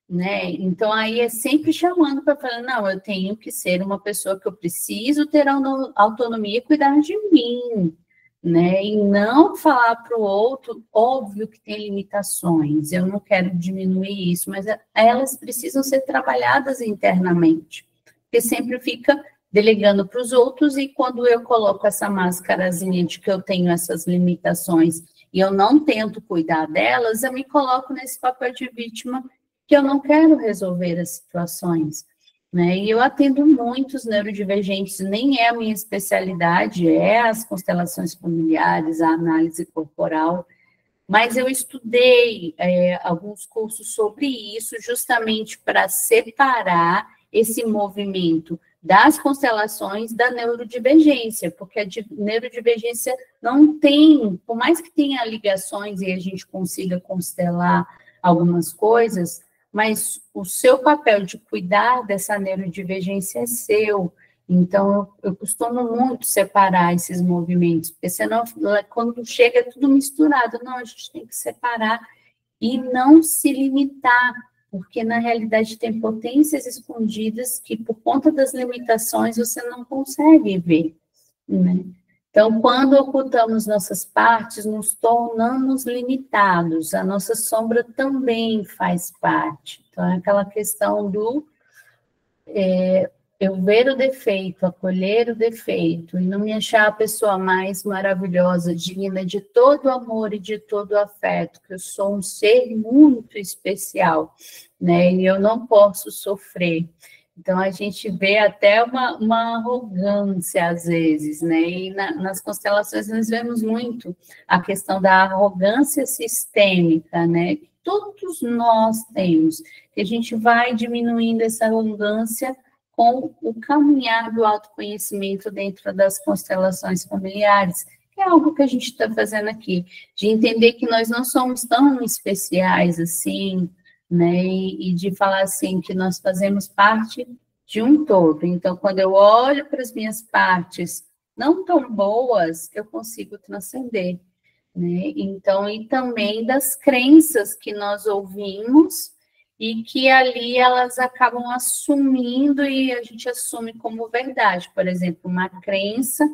Né? Então, aí é sempre chamando para falar, não, eu tenho que ser uma pessoa que eu preciso ter autonomia e cuidar de mim, né? E não falar para o outro, óbvio que tem limitações, eu não quero diminuir isso, mas elas precisam ser trabalhadas internamente, porque sempre fica delegando para os outros, e quando eu coloco essa máscarazinha de que eu tenho essas limitações e eu não tento cuidar delas, eu me coloco nesse papel de vítima que eu não quero resolver as situações, né? E eu atendo muitos neurodivergentes, nem é a minha especialidade, é as constelações familiares, a análise corporal, mas eu estudei alguns cursos sobre isso, justamente para separar esse movimento das constelações da neurodivergência, porque a neurodivergência não tem, por mais que tenha ligações e a gente consiga constelar algumas coisas, mas o seu papel de cuidar dessa neurodivergência é seu. Então, eu costumo muito separar esses movimentos, porque senão, quando chega, é tudo misturado. Não, a gente tem que separar e não se limitar, porque, na realidade, tem potências escondidas que, por conta das limitações, você não consegue ver, né? Então, quando ocultamos nossas partes, nos tornamos limitados. A nossa sombra também faz parte. Então, é aquela questão do eu ver o defeito, acolher o defeito, e não me achar a pessoa mais maravilhosa, digna de todo amor e de todo afeto, que eu sou um ser muito especial, né? E eu não posso sofrer. Então, a gente vê até uma arrogância, às vezes, né? E nas constelações nós vemos muito a questão da arrogância sistêmica, né? Que todos nós temos, que a gente vai diminuindo essa arrogância com o caminhar do autoconhecimento dentro das constelações familiares, que é algo que a gente está fazendo aqui, de entender que nós não somos tão especiais assim, né, e de falar assim, que nós fazemos parte de um todo. Então, quando eu olho para as minhas partes não tão boas, eu consigo transcender, né? Então, e também das crenças que nós ouvimos e que ali elas acabam assumindo e a gente assume como verdade. Por exemplo, uma crença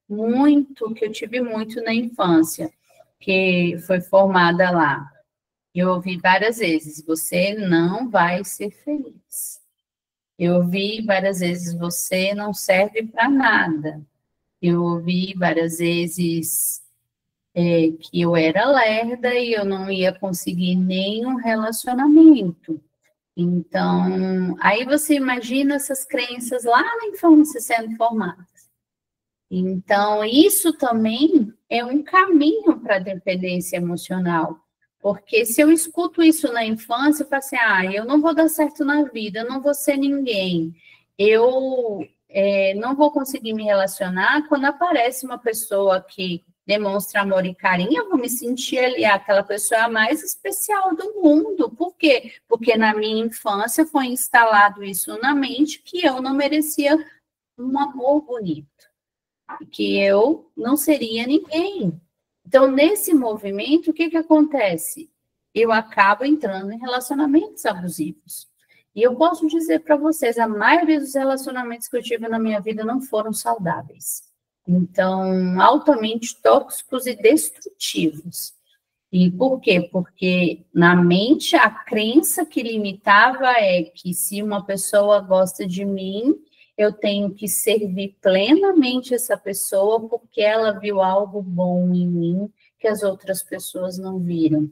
que eu tive muito na infância, que foi formada lá. Eu ouvi várias vezes, você não vai ser feliz. Eu ouvi várias vezes, você não serve para nada. Eu ouvi várias vezes que eu era lerda e eu não ia conseguir nenhum relacionamento. Então, aí você imagina essas crenças lá na infância sendo formadas. Então, isso também é um caminho para a dependência emocional. Porque se eu escuto isso na infância, eu falo assim, eu não vou dar certo na vida, eu não vou ser ninguém, eu não vou conseguir me relacionar, quando aparece uma pessoa que demonstra amor e carinho, eu vou me sentir ali, aquela pessoa mais especial do mundo. Por quê? Porque na minha infância foi instalado isso na mente, que eu não merecia um amor bonito, que eu não seria ninguém. Então, nesse movimento, o que acontece? Eu acabo entrando em relacionamentos abusivos. E eu posso dizer para vocês, a maioria dos relacionamentos que eu tive na minha vida não foram saudáveis. Então, altamente tóxicos e destrutivos. E por quê? Porque na mente a crença que limitava é que se uma pessoa gosta de mim, eu tenho que servir plenamente essa pessoa porque ela viu algo bom em mim que as outras pessoas não viram.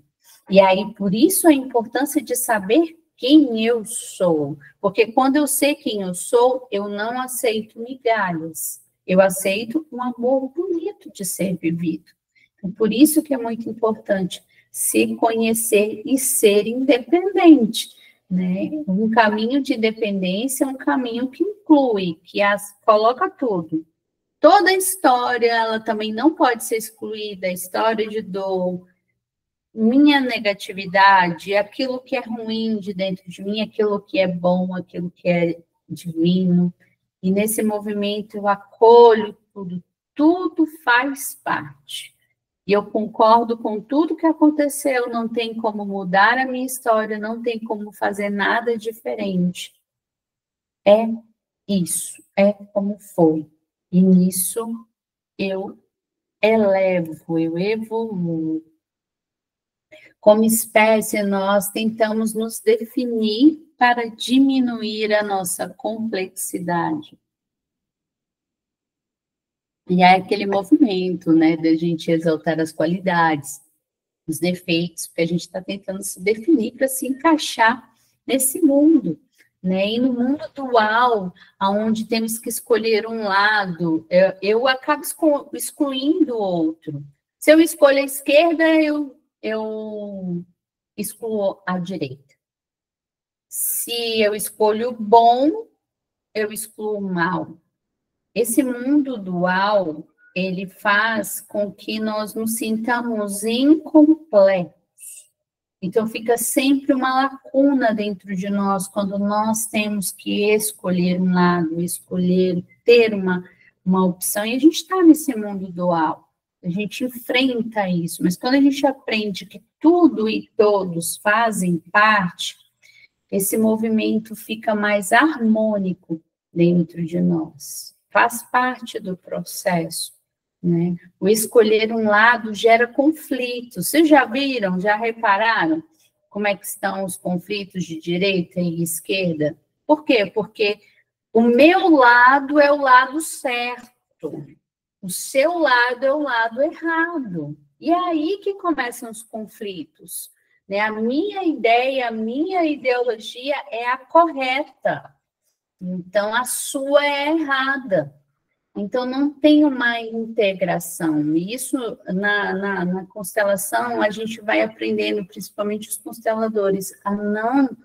E aí, por isso a importância de saber quem eu sou. Porque quando eu sei quem eu sou, eu não aceito migalhas. Eu aceito um amor bonito de ser vivido. Então, por isso que é muito importante se conhecer e ser independente, né? Um caminho de independência é um caminho que inclui, coloca tudo. Toda a história, ela também não pode ser excluída, a história de dor, minha negatividade, aquilo que é ruim de dentro de mim, aquilo que é bom, aquilo que é divino. E nesse movimento eu acolho tudo, tudo faz parte. E eu concordo com tudo que aconteceu, não tem como mudar a minha história, não tem como fazer nada diferente. É isso, é como foi. E nisso eu elevo, eu evoluo. Como espécie, nós tentamos nos definir para diminuir a nossa complexidade. E é aquele movimento, né, da gente exaltar as qualidades, os defeitos, porque a gente está tentando se definir para se encaixar nesse mundo, né? E no mundo dual, onde temos que escolher um lado, eu acabo excluindo o outro. Se eu escolho a esquerda, eu excluo a direita. Se eu escolho o bom, eu excluo o mal. Esse mundo dual, ele faz com que nós nos sintamos incompletos. Então, fica sempre uma lacuna dentro de nós quando nós temos que escolher um lado, escolher, ter uma opção. E a gente está nesse mundo dual, a gente enfrenta isso. Mas quando a gente aprende que tudo e todos fazem parte, esse movimento fica mais harmônico dentro de nós. Faz parte do processo, né? O escolher um lado gera conflitos. Vocês já viram, já repararam como é que estão os conflitos de direita e esquerda? Por quê? Porque o meu lado é o lado certo, o seu lado é o lado errado. E é aí que começam os conflitos, né? A minha ideia, a minha ideologia é a correta. Então, a sua é errada. Então, não tem uma integração. E isso, na constelação, a gente vai aprendendo, principalmente os consteladores, a não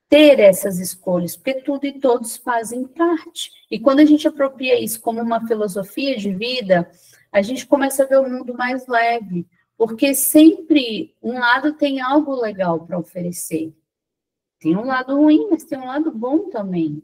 ter essas escolhas, porque tudo e todos fazem parte. E quando a gente apropria isso como uma filosofia de vida, a gente começa a ver o mundo mais leve, porque sempre um lado tem algo legal para oferecer. Tem um lado ruim, mas tem um lado bom também.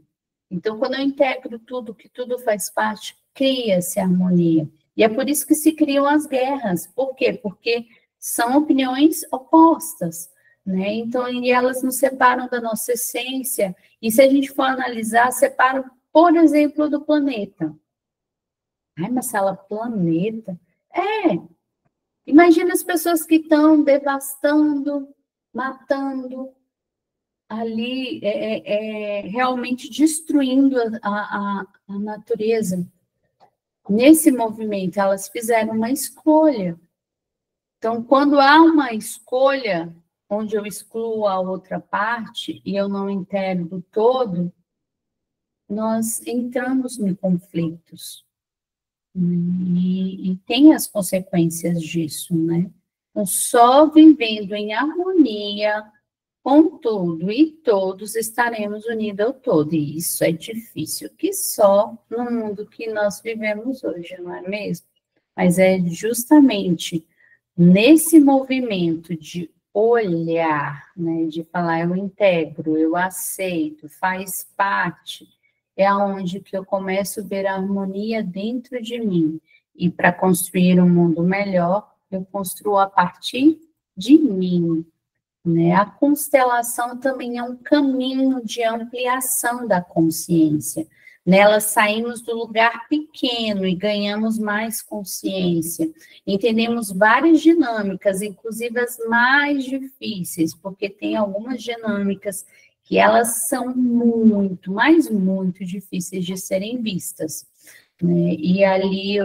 Então, quando eu integro tudo, que tudo faz parte, cria-se harmonia. E é por isso que se criam as guerras. Por quê? Porque são opiniões opostas, né? Então, e elas nos separam da nossa essência. E se a gente for analisar, separam, por exemplo, do planeta. Ai, Marcela, planeta? Imagina as pessoas que estão devastando, matando, ali realmente destruindo a natureza. Nesse movimento, elas fizeram uma escolha. Então, quando há uma escolha, onde eu excluo a outra parte e eu não integro o todo, nós entramos em conflitos. E tem as consequências disso, né? Então, só vivendo em harmonia com tudo e todos estaremos unidos ao todo. E isso é difícil que só no mundo que nós vivemos hoje, não é mesmo? Mas é justamente nesse movimento de olhar, né, de falar eu integro, eu aceito, faz parte, é onde que eu começo a ver a harmonia dentro de mim. E para construir um mundo melhor, eu construo a partir de mim. né? A constelação também é um caminho de ampliação da consciência. Nela saímos do lugar pequeno e ganhamos mais consciência. Entendemos várias dinâmicas, inclusive as mais difíceis, porque tem algumas dinâmicas que elas são muito, mas muito difíceis de serem vistas, né? E ali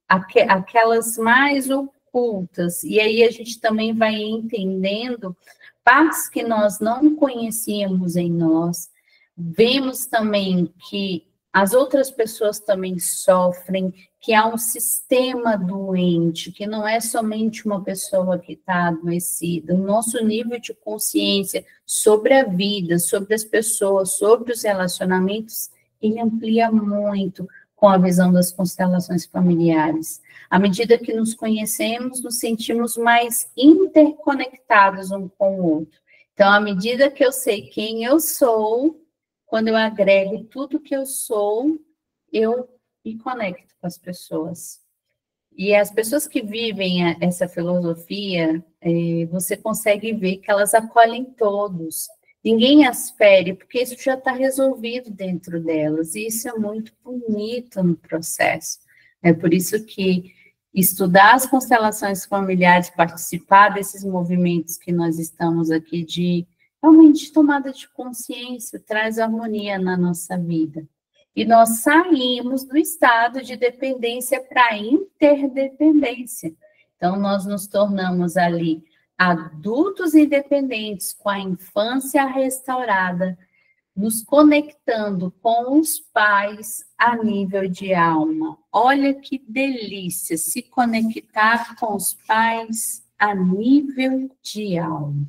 aquelas mais ocultas, e aí a gente também vai entendendo partes que nós não conhecíamos em nós. Vemos também que as outras pessoas também sofrem, que há um sistema doente, que não é somente uma pessoa que está adoecida. O nosso nível de consciência sobre a vida, sobre as pessoas, sobre os relacionamentos, ele amplia muito com a visão das constelações familiares. À medida que nos conhecemos, nos sentimos mais interconectados um com o outro. Então, à medida que eu sei quem eu sou, quando eu agrego tudo que eu sou, eu me conecto com as pessoas. E as pessoas que vivem essa filosofia, você consegue ver que elas acolhem todos. Ninguém as fere, porque isso já está resolvido dentro delas. E isso é muito bonito no processo. É por isso que estudar as constelações familiares, participar desses movimentos que nós estamos aqui de realmente tomada de consciência, traz harmonia na nossa vida. E nós saímos do estado de dependência para a interdependência. Então, nós nos tornamos ali adultos independentes, com a infância restaurada, nos conectando com os pais a nível de alma. Olha que delícia se conectar com os pais a nível de alma.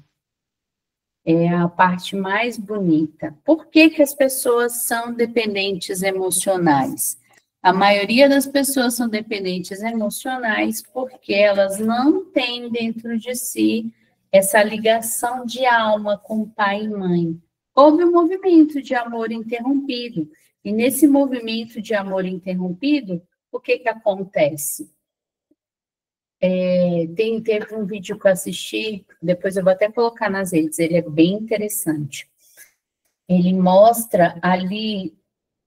É a parte mais bonita. Por que que as pessoas são dependentes emocionais? A maioria das pessoas são dependentes emocionais porque elas não têm dentro de si essa ligação de alma com pai e mãe. Houve um movimento de amor interrompido. E nesse movimento de amor interrompido, o que que acontece? Teve um vídeo que eu assisti, depois eu vou até colocar nas redes, ele é bem interessante. Ele mostra ali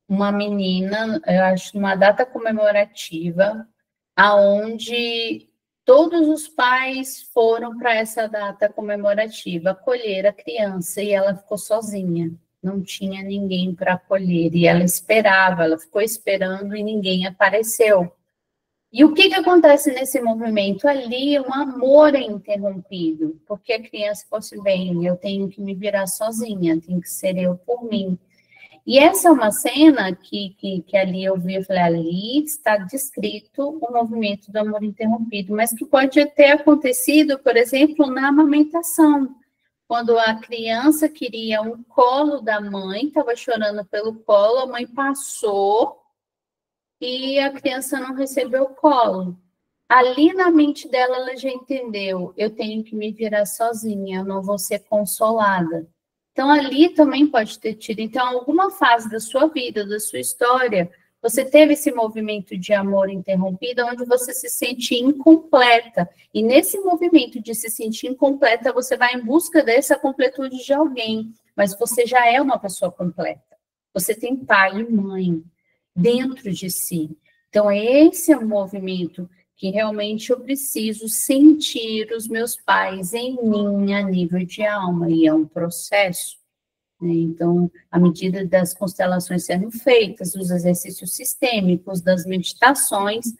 uma menina, eu acho, numa data comemorativa, aonde todos os pais foram para essa data comemorativa acolher a criança e ela ficou sozinha, não tinha ninguém para acolher, e ela esperava, ela ficou esperando e ninguém apareceu. E o que acontece nesse movimento? Ali, um amor é interrompido, porque a criança fosse bem, eu tenho que me virar sozinha, tem que ser eu por mim. E essa é uma cena que ali eu vi, eu falei, ali está descrito o movimento do amor interrompido, mas que pode ter acontecido, por exemplo, na amamentação, quando a criança queria um colo da mãe, estava chorando pelo colo, a mãe passou, e a criança não recebeu o colo. Ali na mente dela, ela já entendeu, eu tenho que me virar sozinha, eu não vou ser consolada. Então, ali também pode ter tido, então, alguma fase da sua vida, da sua história, você teve esse movimento de amor interrompido, onde você se sente incompleta. E nesse movimento de se sentir incompleta, você vai em busca dessa completude de alguém, mas você já é uma pessoa completa. Você tem pai e mãe dentro de si. Então, esse é um movimento que realmente eu preciso sentir os meus pais em mim a nível de alma, e é um processo, né? Então, à medida das constelações sendo feitas, dos exercícios sistêmicos, das meditações,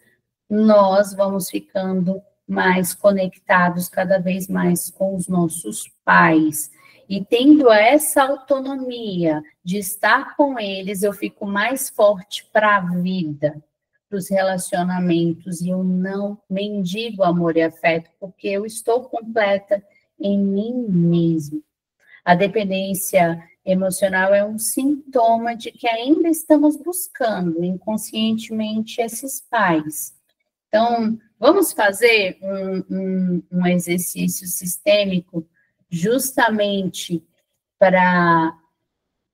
nós vamos ficando mais conectados cada vez mais com os nossos pais. E tendo essa autonomia de estar com eles, eu fico mais forte para a vida, para os relacionamentos, e eu não mendigo amor e afeto, porque eu estou completa em mim mesmo. A dependência emocional é um sintoma de que ainda estamos buscando inconscientemente esses pais. Então, vamos fazer um exercício sistêmico justamente para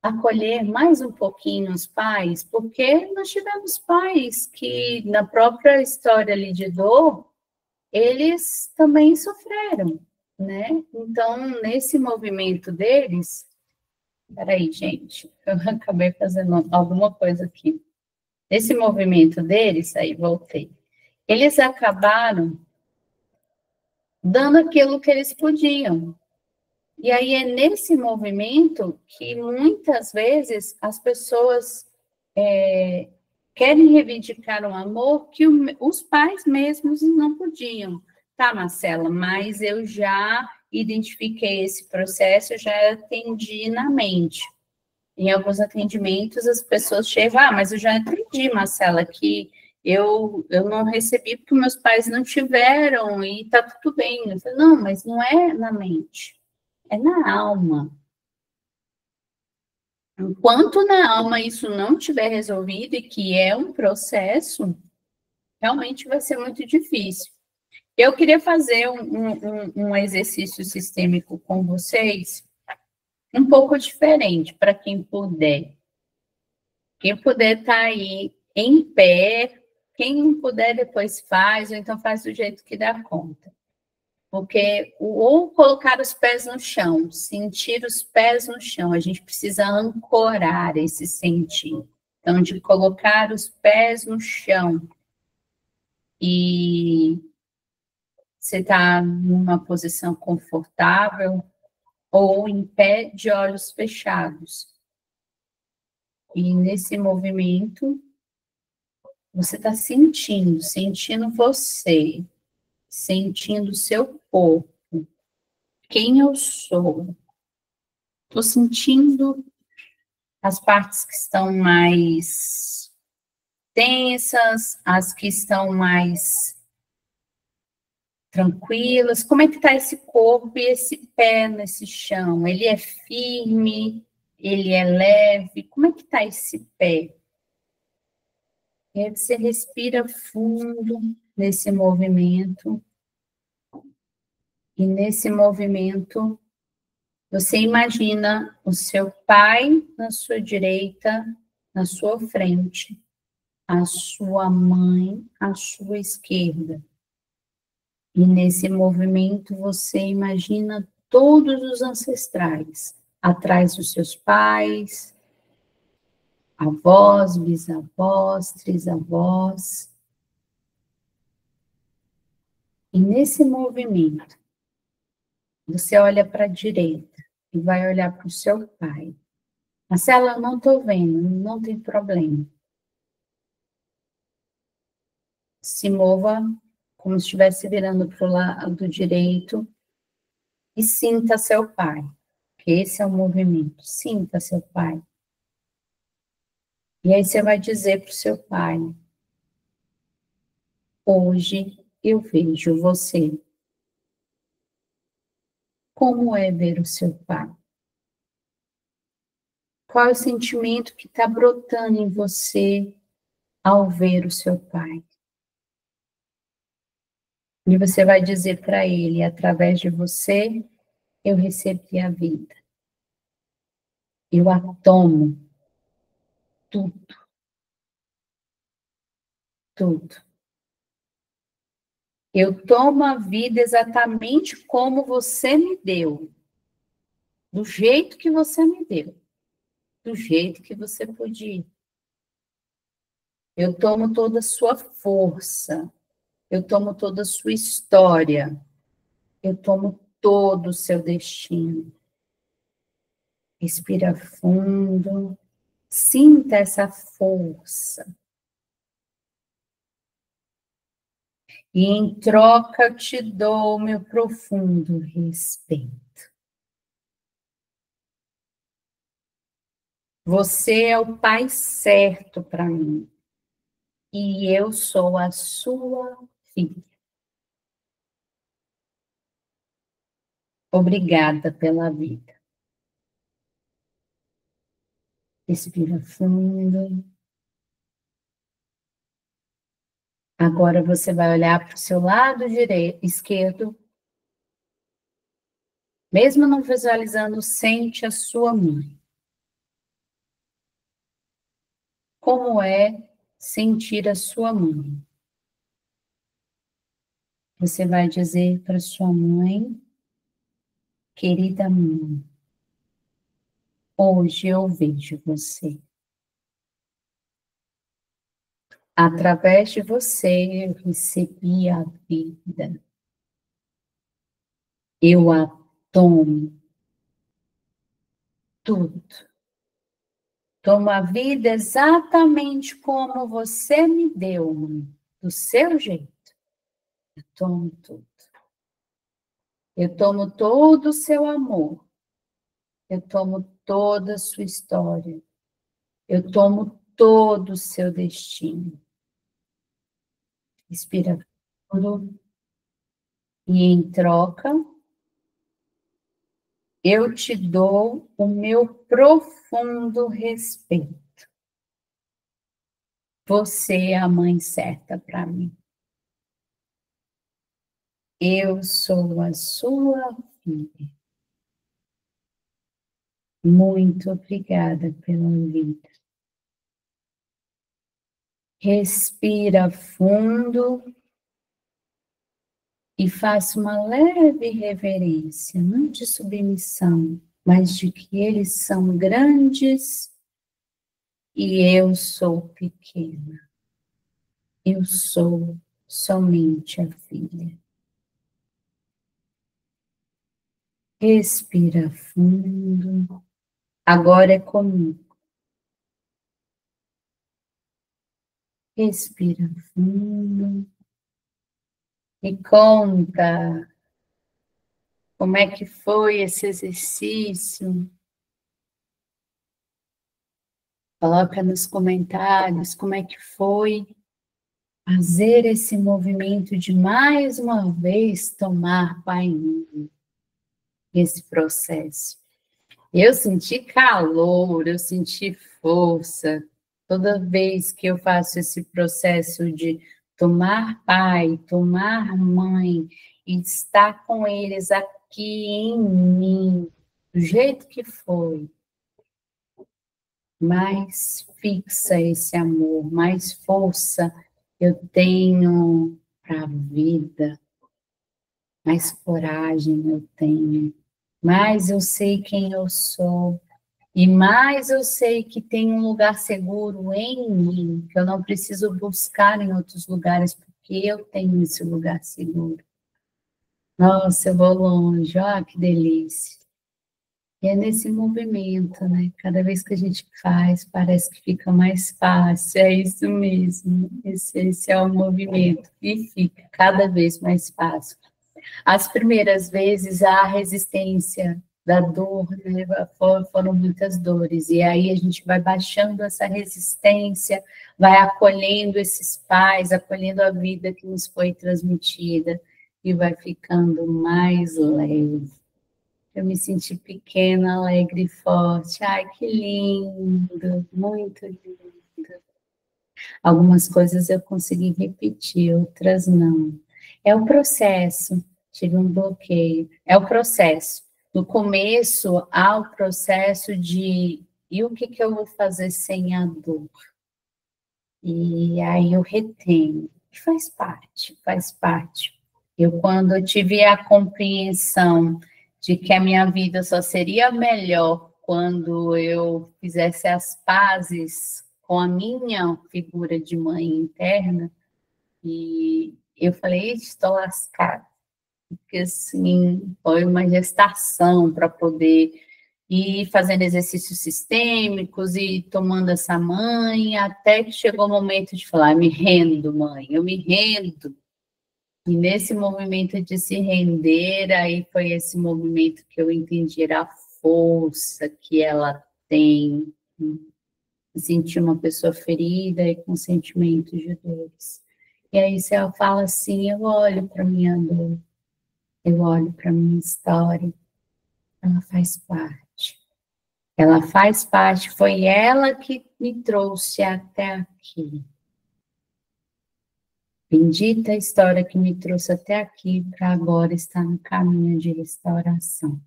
acolher mais um pouquinho os pais, porque nós tivemos pais que, na própria história ali de dor, eles também sofreram. né? Então, nesse movimento deles, peraí, gente, eu acabei fazendo alguma coisa aqui. Nesse movimento deles, aí voltei. Eles acabaram dando aquilo que eles podiam. E aí é nesse movimento que muitas vezes as pessoas querem reivindicar um amor que os pais mesmos não podiam. Tá, Marcela, mas eu já identifiquei esse processo, eu já atendi na mente. Em alguns atendimentos, as pessoas chegam, mas eu já entendi, Marcela, que eu não recebi porque meus pais não tiveram e tá tudo bem. Eu falei, não, mas não é na mente, é na alma. Enquanto na alma isso não tiver resolvido e que é um processo, realmente vai ser muito difícil. Eu queria fazer um exercício sistêmico com vocês, um pouco diferente, para quem puder. Quem puder estar aí em pé, quem não puder depois faz, ou então faz do jeito que dá conta. Porque ou colocar os pés no chão, sentir os pés no chão, a gente precisa ancorar esse sentir. Então, de colocar os pés no chão e você está numa posição confortável ou em pé de olhos fechados. E nesse movimento, você está sentindo você, sentindo o seu corpo, quem eu sou. Estou sentindo as partes que estão mais tensas, as que estão mais tranquilas. Como é que está esse corpo e esse pé nesse chão? Ele é firme? Ele é leve? Como é que está esse pé? E aí você respira fundo nesse movimento. E nesse movimento, você imagina o seu pai na sua direita, na sua frente, a sua mãe à sua esquerda. E nesse movimento você imagina todos os ancestrais, atrás dos seus pais, avós, bisavós, trisavós. E nesse movimento, você olha para a direita e vai olhar para o seu pai. Marcela, eu não estou vendo, não tem problema. Se mova como se estivesse virando para o lado direito e sinta seu pai. Esse é o movimento. Sinta seu pai. E aí você vai dizer para o seu pai: hoje eu vejo você. Como é ver o seu pai? Qual é o sentimento que está brotando em você ao ver o seu pai? E você vai dizer para ele: através de você, eu recebi a vida. Eu a tomo tudo, tudo. Eu tomo a vida exatamente como você me deu, do jeito que você me deu, do jeito que você podia. Eu tomo toda a sua força, eu tomo toda a sua história, eu tomo todo o seu destino. Respira fundo, sinta essa força. E em troca eu te dou meu profundo respeito. Você é o pai certo para mim. E eu sou a sua filha. Obrigada pela vida. Respira fundo. Agora você vai olhar para o seu lado direito, esquerdo. Mesmo não visualizando, sente a sua mãe. Como é sentir a sua mãe? Você vai dizer para sua mãe Querida minha, hoje eu vejo você. Através de você eu recebi a vida. Eu a tomo tudo. Tomo a vida exatamente como você me deu, mãe, do seu jeito. Eu tomo tudo. Eu tomo todo o seu amor. Eu tomo toda a sua história. Eu tomo todo o seu destino. Respira fundo. E em troca, eu te dou o meu profundo respeito. Você é a mãe certa para mim. Eu sou a sua filha. Muito obrigada pela vida. Respira fundo e faça uma leve reverência, não de submissão, mas de que eles são grandes e eu sou pequena. Eu sou somente a filha. Respira fundo. Agora é comigo. Respira fundo. E conta como é que foi esse exercício. Coloca nos comentários como é que foi fazer esse movimento de mais uma vez tomar Pai Mundo, esse processo. Eu senti calor, eu senti força. Toda vez que eu faço esse processo de tomar pai, tomar mãe, e estar com eles aqui em mim, do jeito que foi, mais fixa esse amor, mais força eu tenho para a vida, mais coragem eu tenho, mais eu sei quem eu sou, e mais eu sei que tem um lugar seguro em mim, que eu não preciso buscar em outros lugares, porque eu tenho esse lugar seguro. Nossa, eu vou longe, ó, que delícia. E é nesse movimento, né? Cada vez que a gente faz, parece que fica mais fácil, é isso mesmo. Esse é o movimento, e fica cada vez mais fácil. As primeiras vezes, a resistência da dor, né? Foram muitas dores, e aí a gente vai baixando essa resistência, vai acolhendo esses pais, acolhendo a vida que nos foi transmitida, e vai ficando mais leve. Eu me senti pequena, alegre e forte. Ai, que lindo, muito lindo. Algumas coisas eu consegui repetir, outras não. É o processo, tive um bloqueio. É o processo. No começo, há o processo de e o que eu vou fazer sem a dor? E aí eu retenho. Faz parte, faz parte. Quando eu tive a compreensão de que a minha vida só seria melhor quando eu fizesse as pazes com a minha figura de mãe interna, e eu falei, estou lascada, porque assim, foi uma gestação para poder ir fazendo exercícios sistêmicos e tomando essa mãe, até que chegou o momento de falar, me rendo, mãe, eu me rendo. E nesse movimento de se render, aí foi esse movimento que eu entendi a força que ela tem. Me senti uma pessoa ferida e com sentimentos de dores. E aí, se ela fala assim, eu olho para minha dor, eu olho para minha história, ela faz parte. Ela faz parte, foi ela que me trouxe até aqui. Bendita a história que me trouxe até aqui para agora estar no caminho de restauração.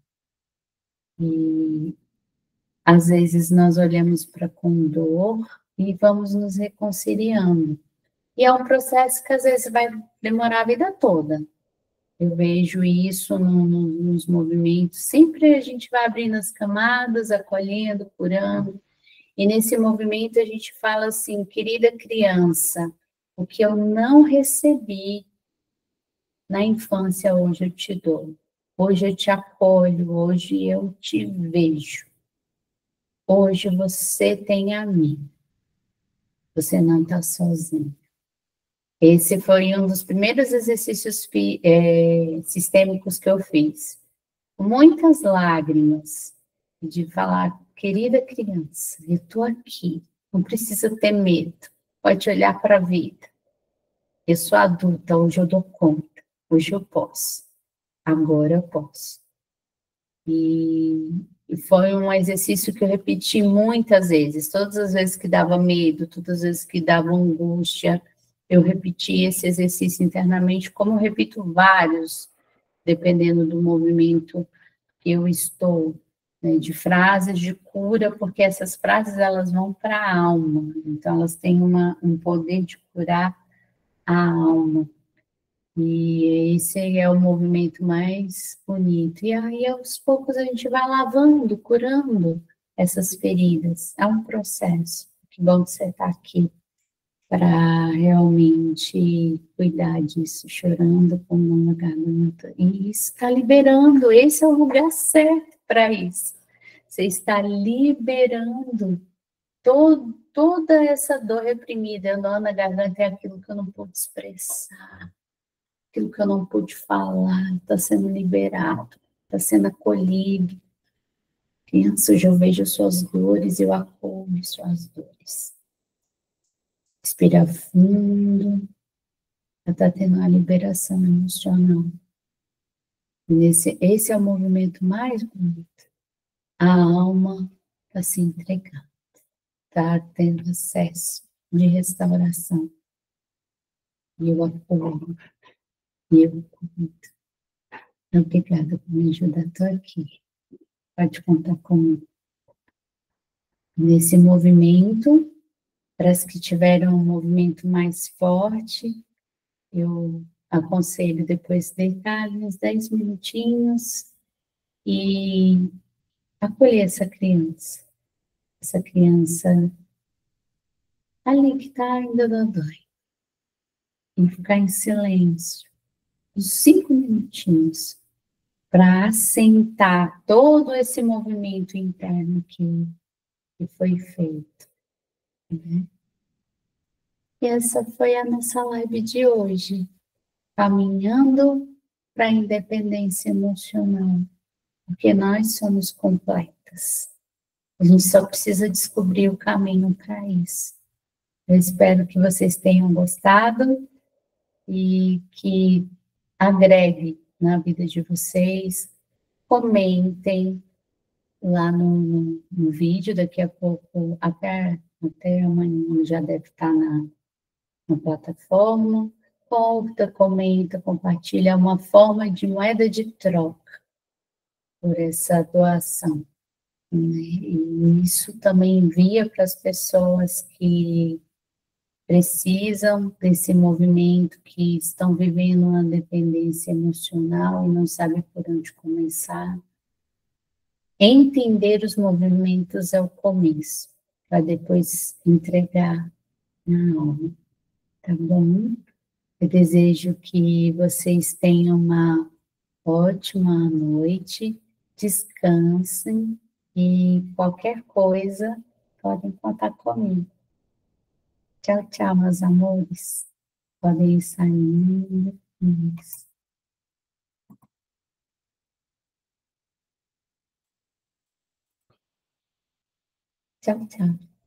E às vezes nós olhamos para com dor e vamos nos reconciliando. E é um processo que às vezes vai demorar a vida toda. Eu vejo isso nos movimentos. Sempre a gente vai abrindo as camadas, acolhendo, curando. E nesse movimento a gente fala assim, querida criança, o que eu não recebi na infância, hoje eu te dou. Hoje eu te acolho, hoje eu te vejo. Hoje você tem a mim. Você não está sozinho. Esse foi um dos primeiros exercícios sistêmicos que eu fiz. Muitas lágrimas de falar, querida criança, eu estou aqui, não precisa ter medo, pode olhar para a vida. Eu sou adulta, hoje eu dou conta, hoje eu posso, agora eu posso. E foi um exercício que eu repeti muitas vezes, todas as vezes que dava medo, todas as vezes que dava angústia, eu repeti esse exercício internamente, como eu repito vários, dependendo do movimento que eu estou, né, de frases de cura, porque essas frases elas vão para a alma, então elas têm um poder de curar a alma. E esse é o movimento mais bonito. E aí, aos poucos, a gente vai lavando, curando essas feridas. É um processo. Que bom que você está aqui para realmente cuidar disso, chorando com uma garganta. E está liberando. Esse é o lugar certo para isso. Você está liberando toda essa dor reprimida. A dor na garganta é aquilo que eu não pude expressar, aquilo que eu não pude falar, está sendo liberado, está sendo acolhido. Criança, hoje eu vejo suas dores, eu acolho suas dores. Respira fundo, está tendo uma liberação emocional. Esse é o movimento mais bonito. A alma está se entregando, está tendo acesso de restauração. E eu acolho, e eu cuido. Obrigada por me ajudar, estou aqui. Pode contar comigo. Nesse movimento, para as que tiveram um movimento mais forte, eu aconselho depois deitar uns 10 minutinhos e acolher essa criança. Essa criança ali que está ainda dando dor. E ficar em silêncio, uns 5 minutinhos, para assentar todo esse movimento interno que foi feito. Né? E essa foi a nossa live de hoje. Caminhando para a independência emocional, porque nós somos completas. A gente só precisa descobrir o caminho para isso. Eu espero que vocês tenham gostado e que agregue na vida de vocês. Comentem lá no vídeo, daqui a pouco, até amanhã já deve estar na plataforma. Curta, comenta, compartilha, é uma forma de moeda de troca por essa doação. E isso também envia para as pessoas que precisam desse movimento, que estão vivendo uma dependência emocional e não sabem por onde começar. Entender os movimentos é o começo, para depois entregar na alma, tá bom? Eu desejo que vocês tenham uma ótima noite, descansem e qualquer coisa podem contar comigo. Tchau, tchau, meus amores. Podem ir saindo. Isso. Tchau, tchau.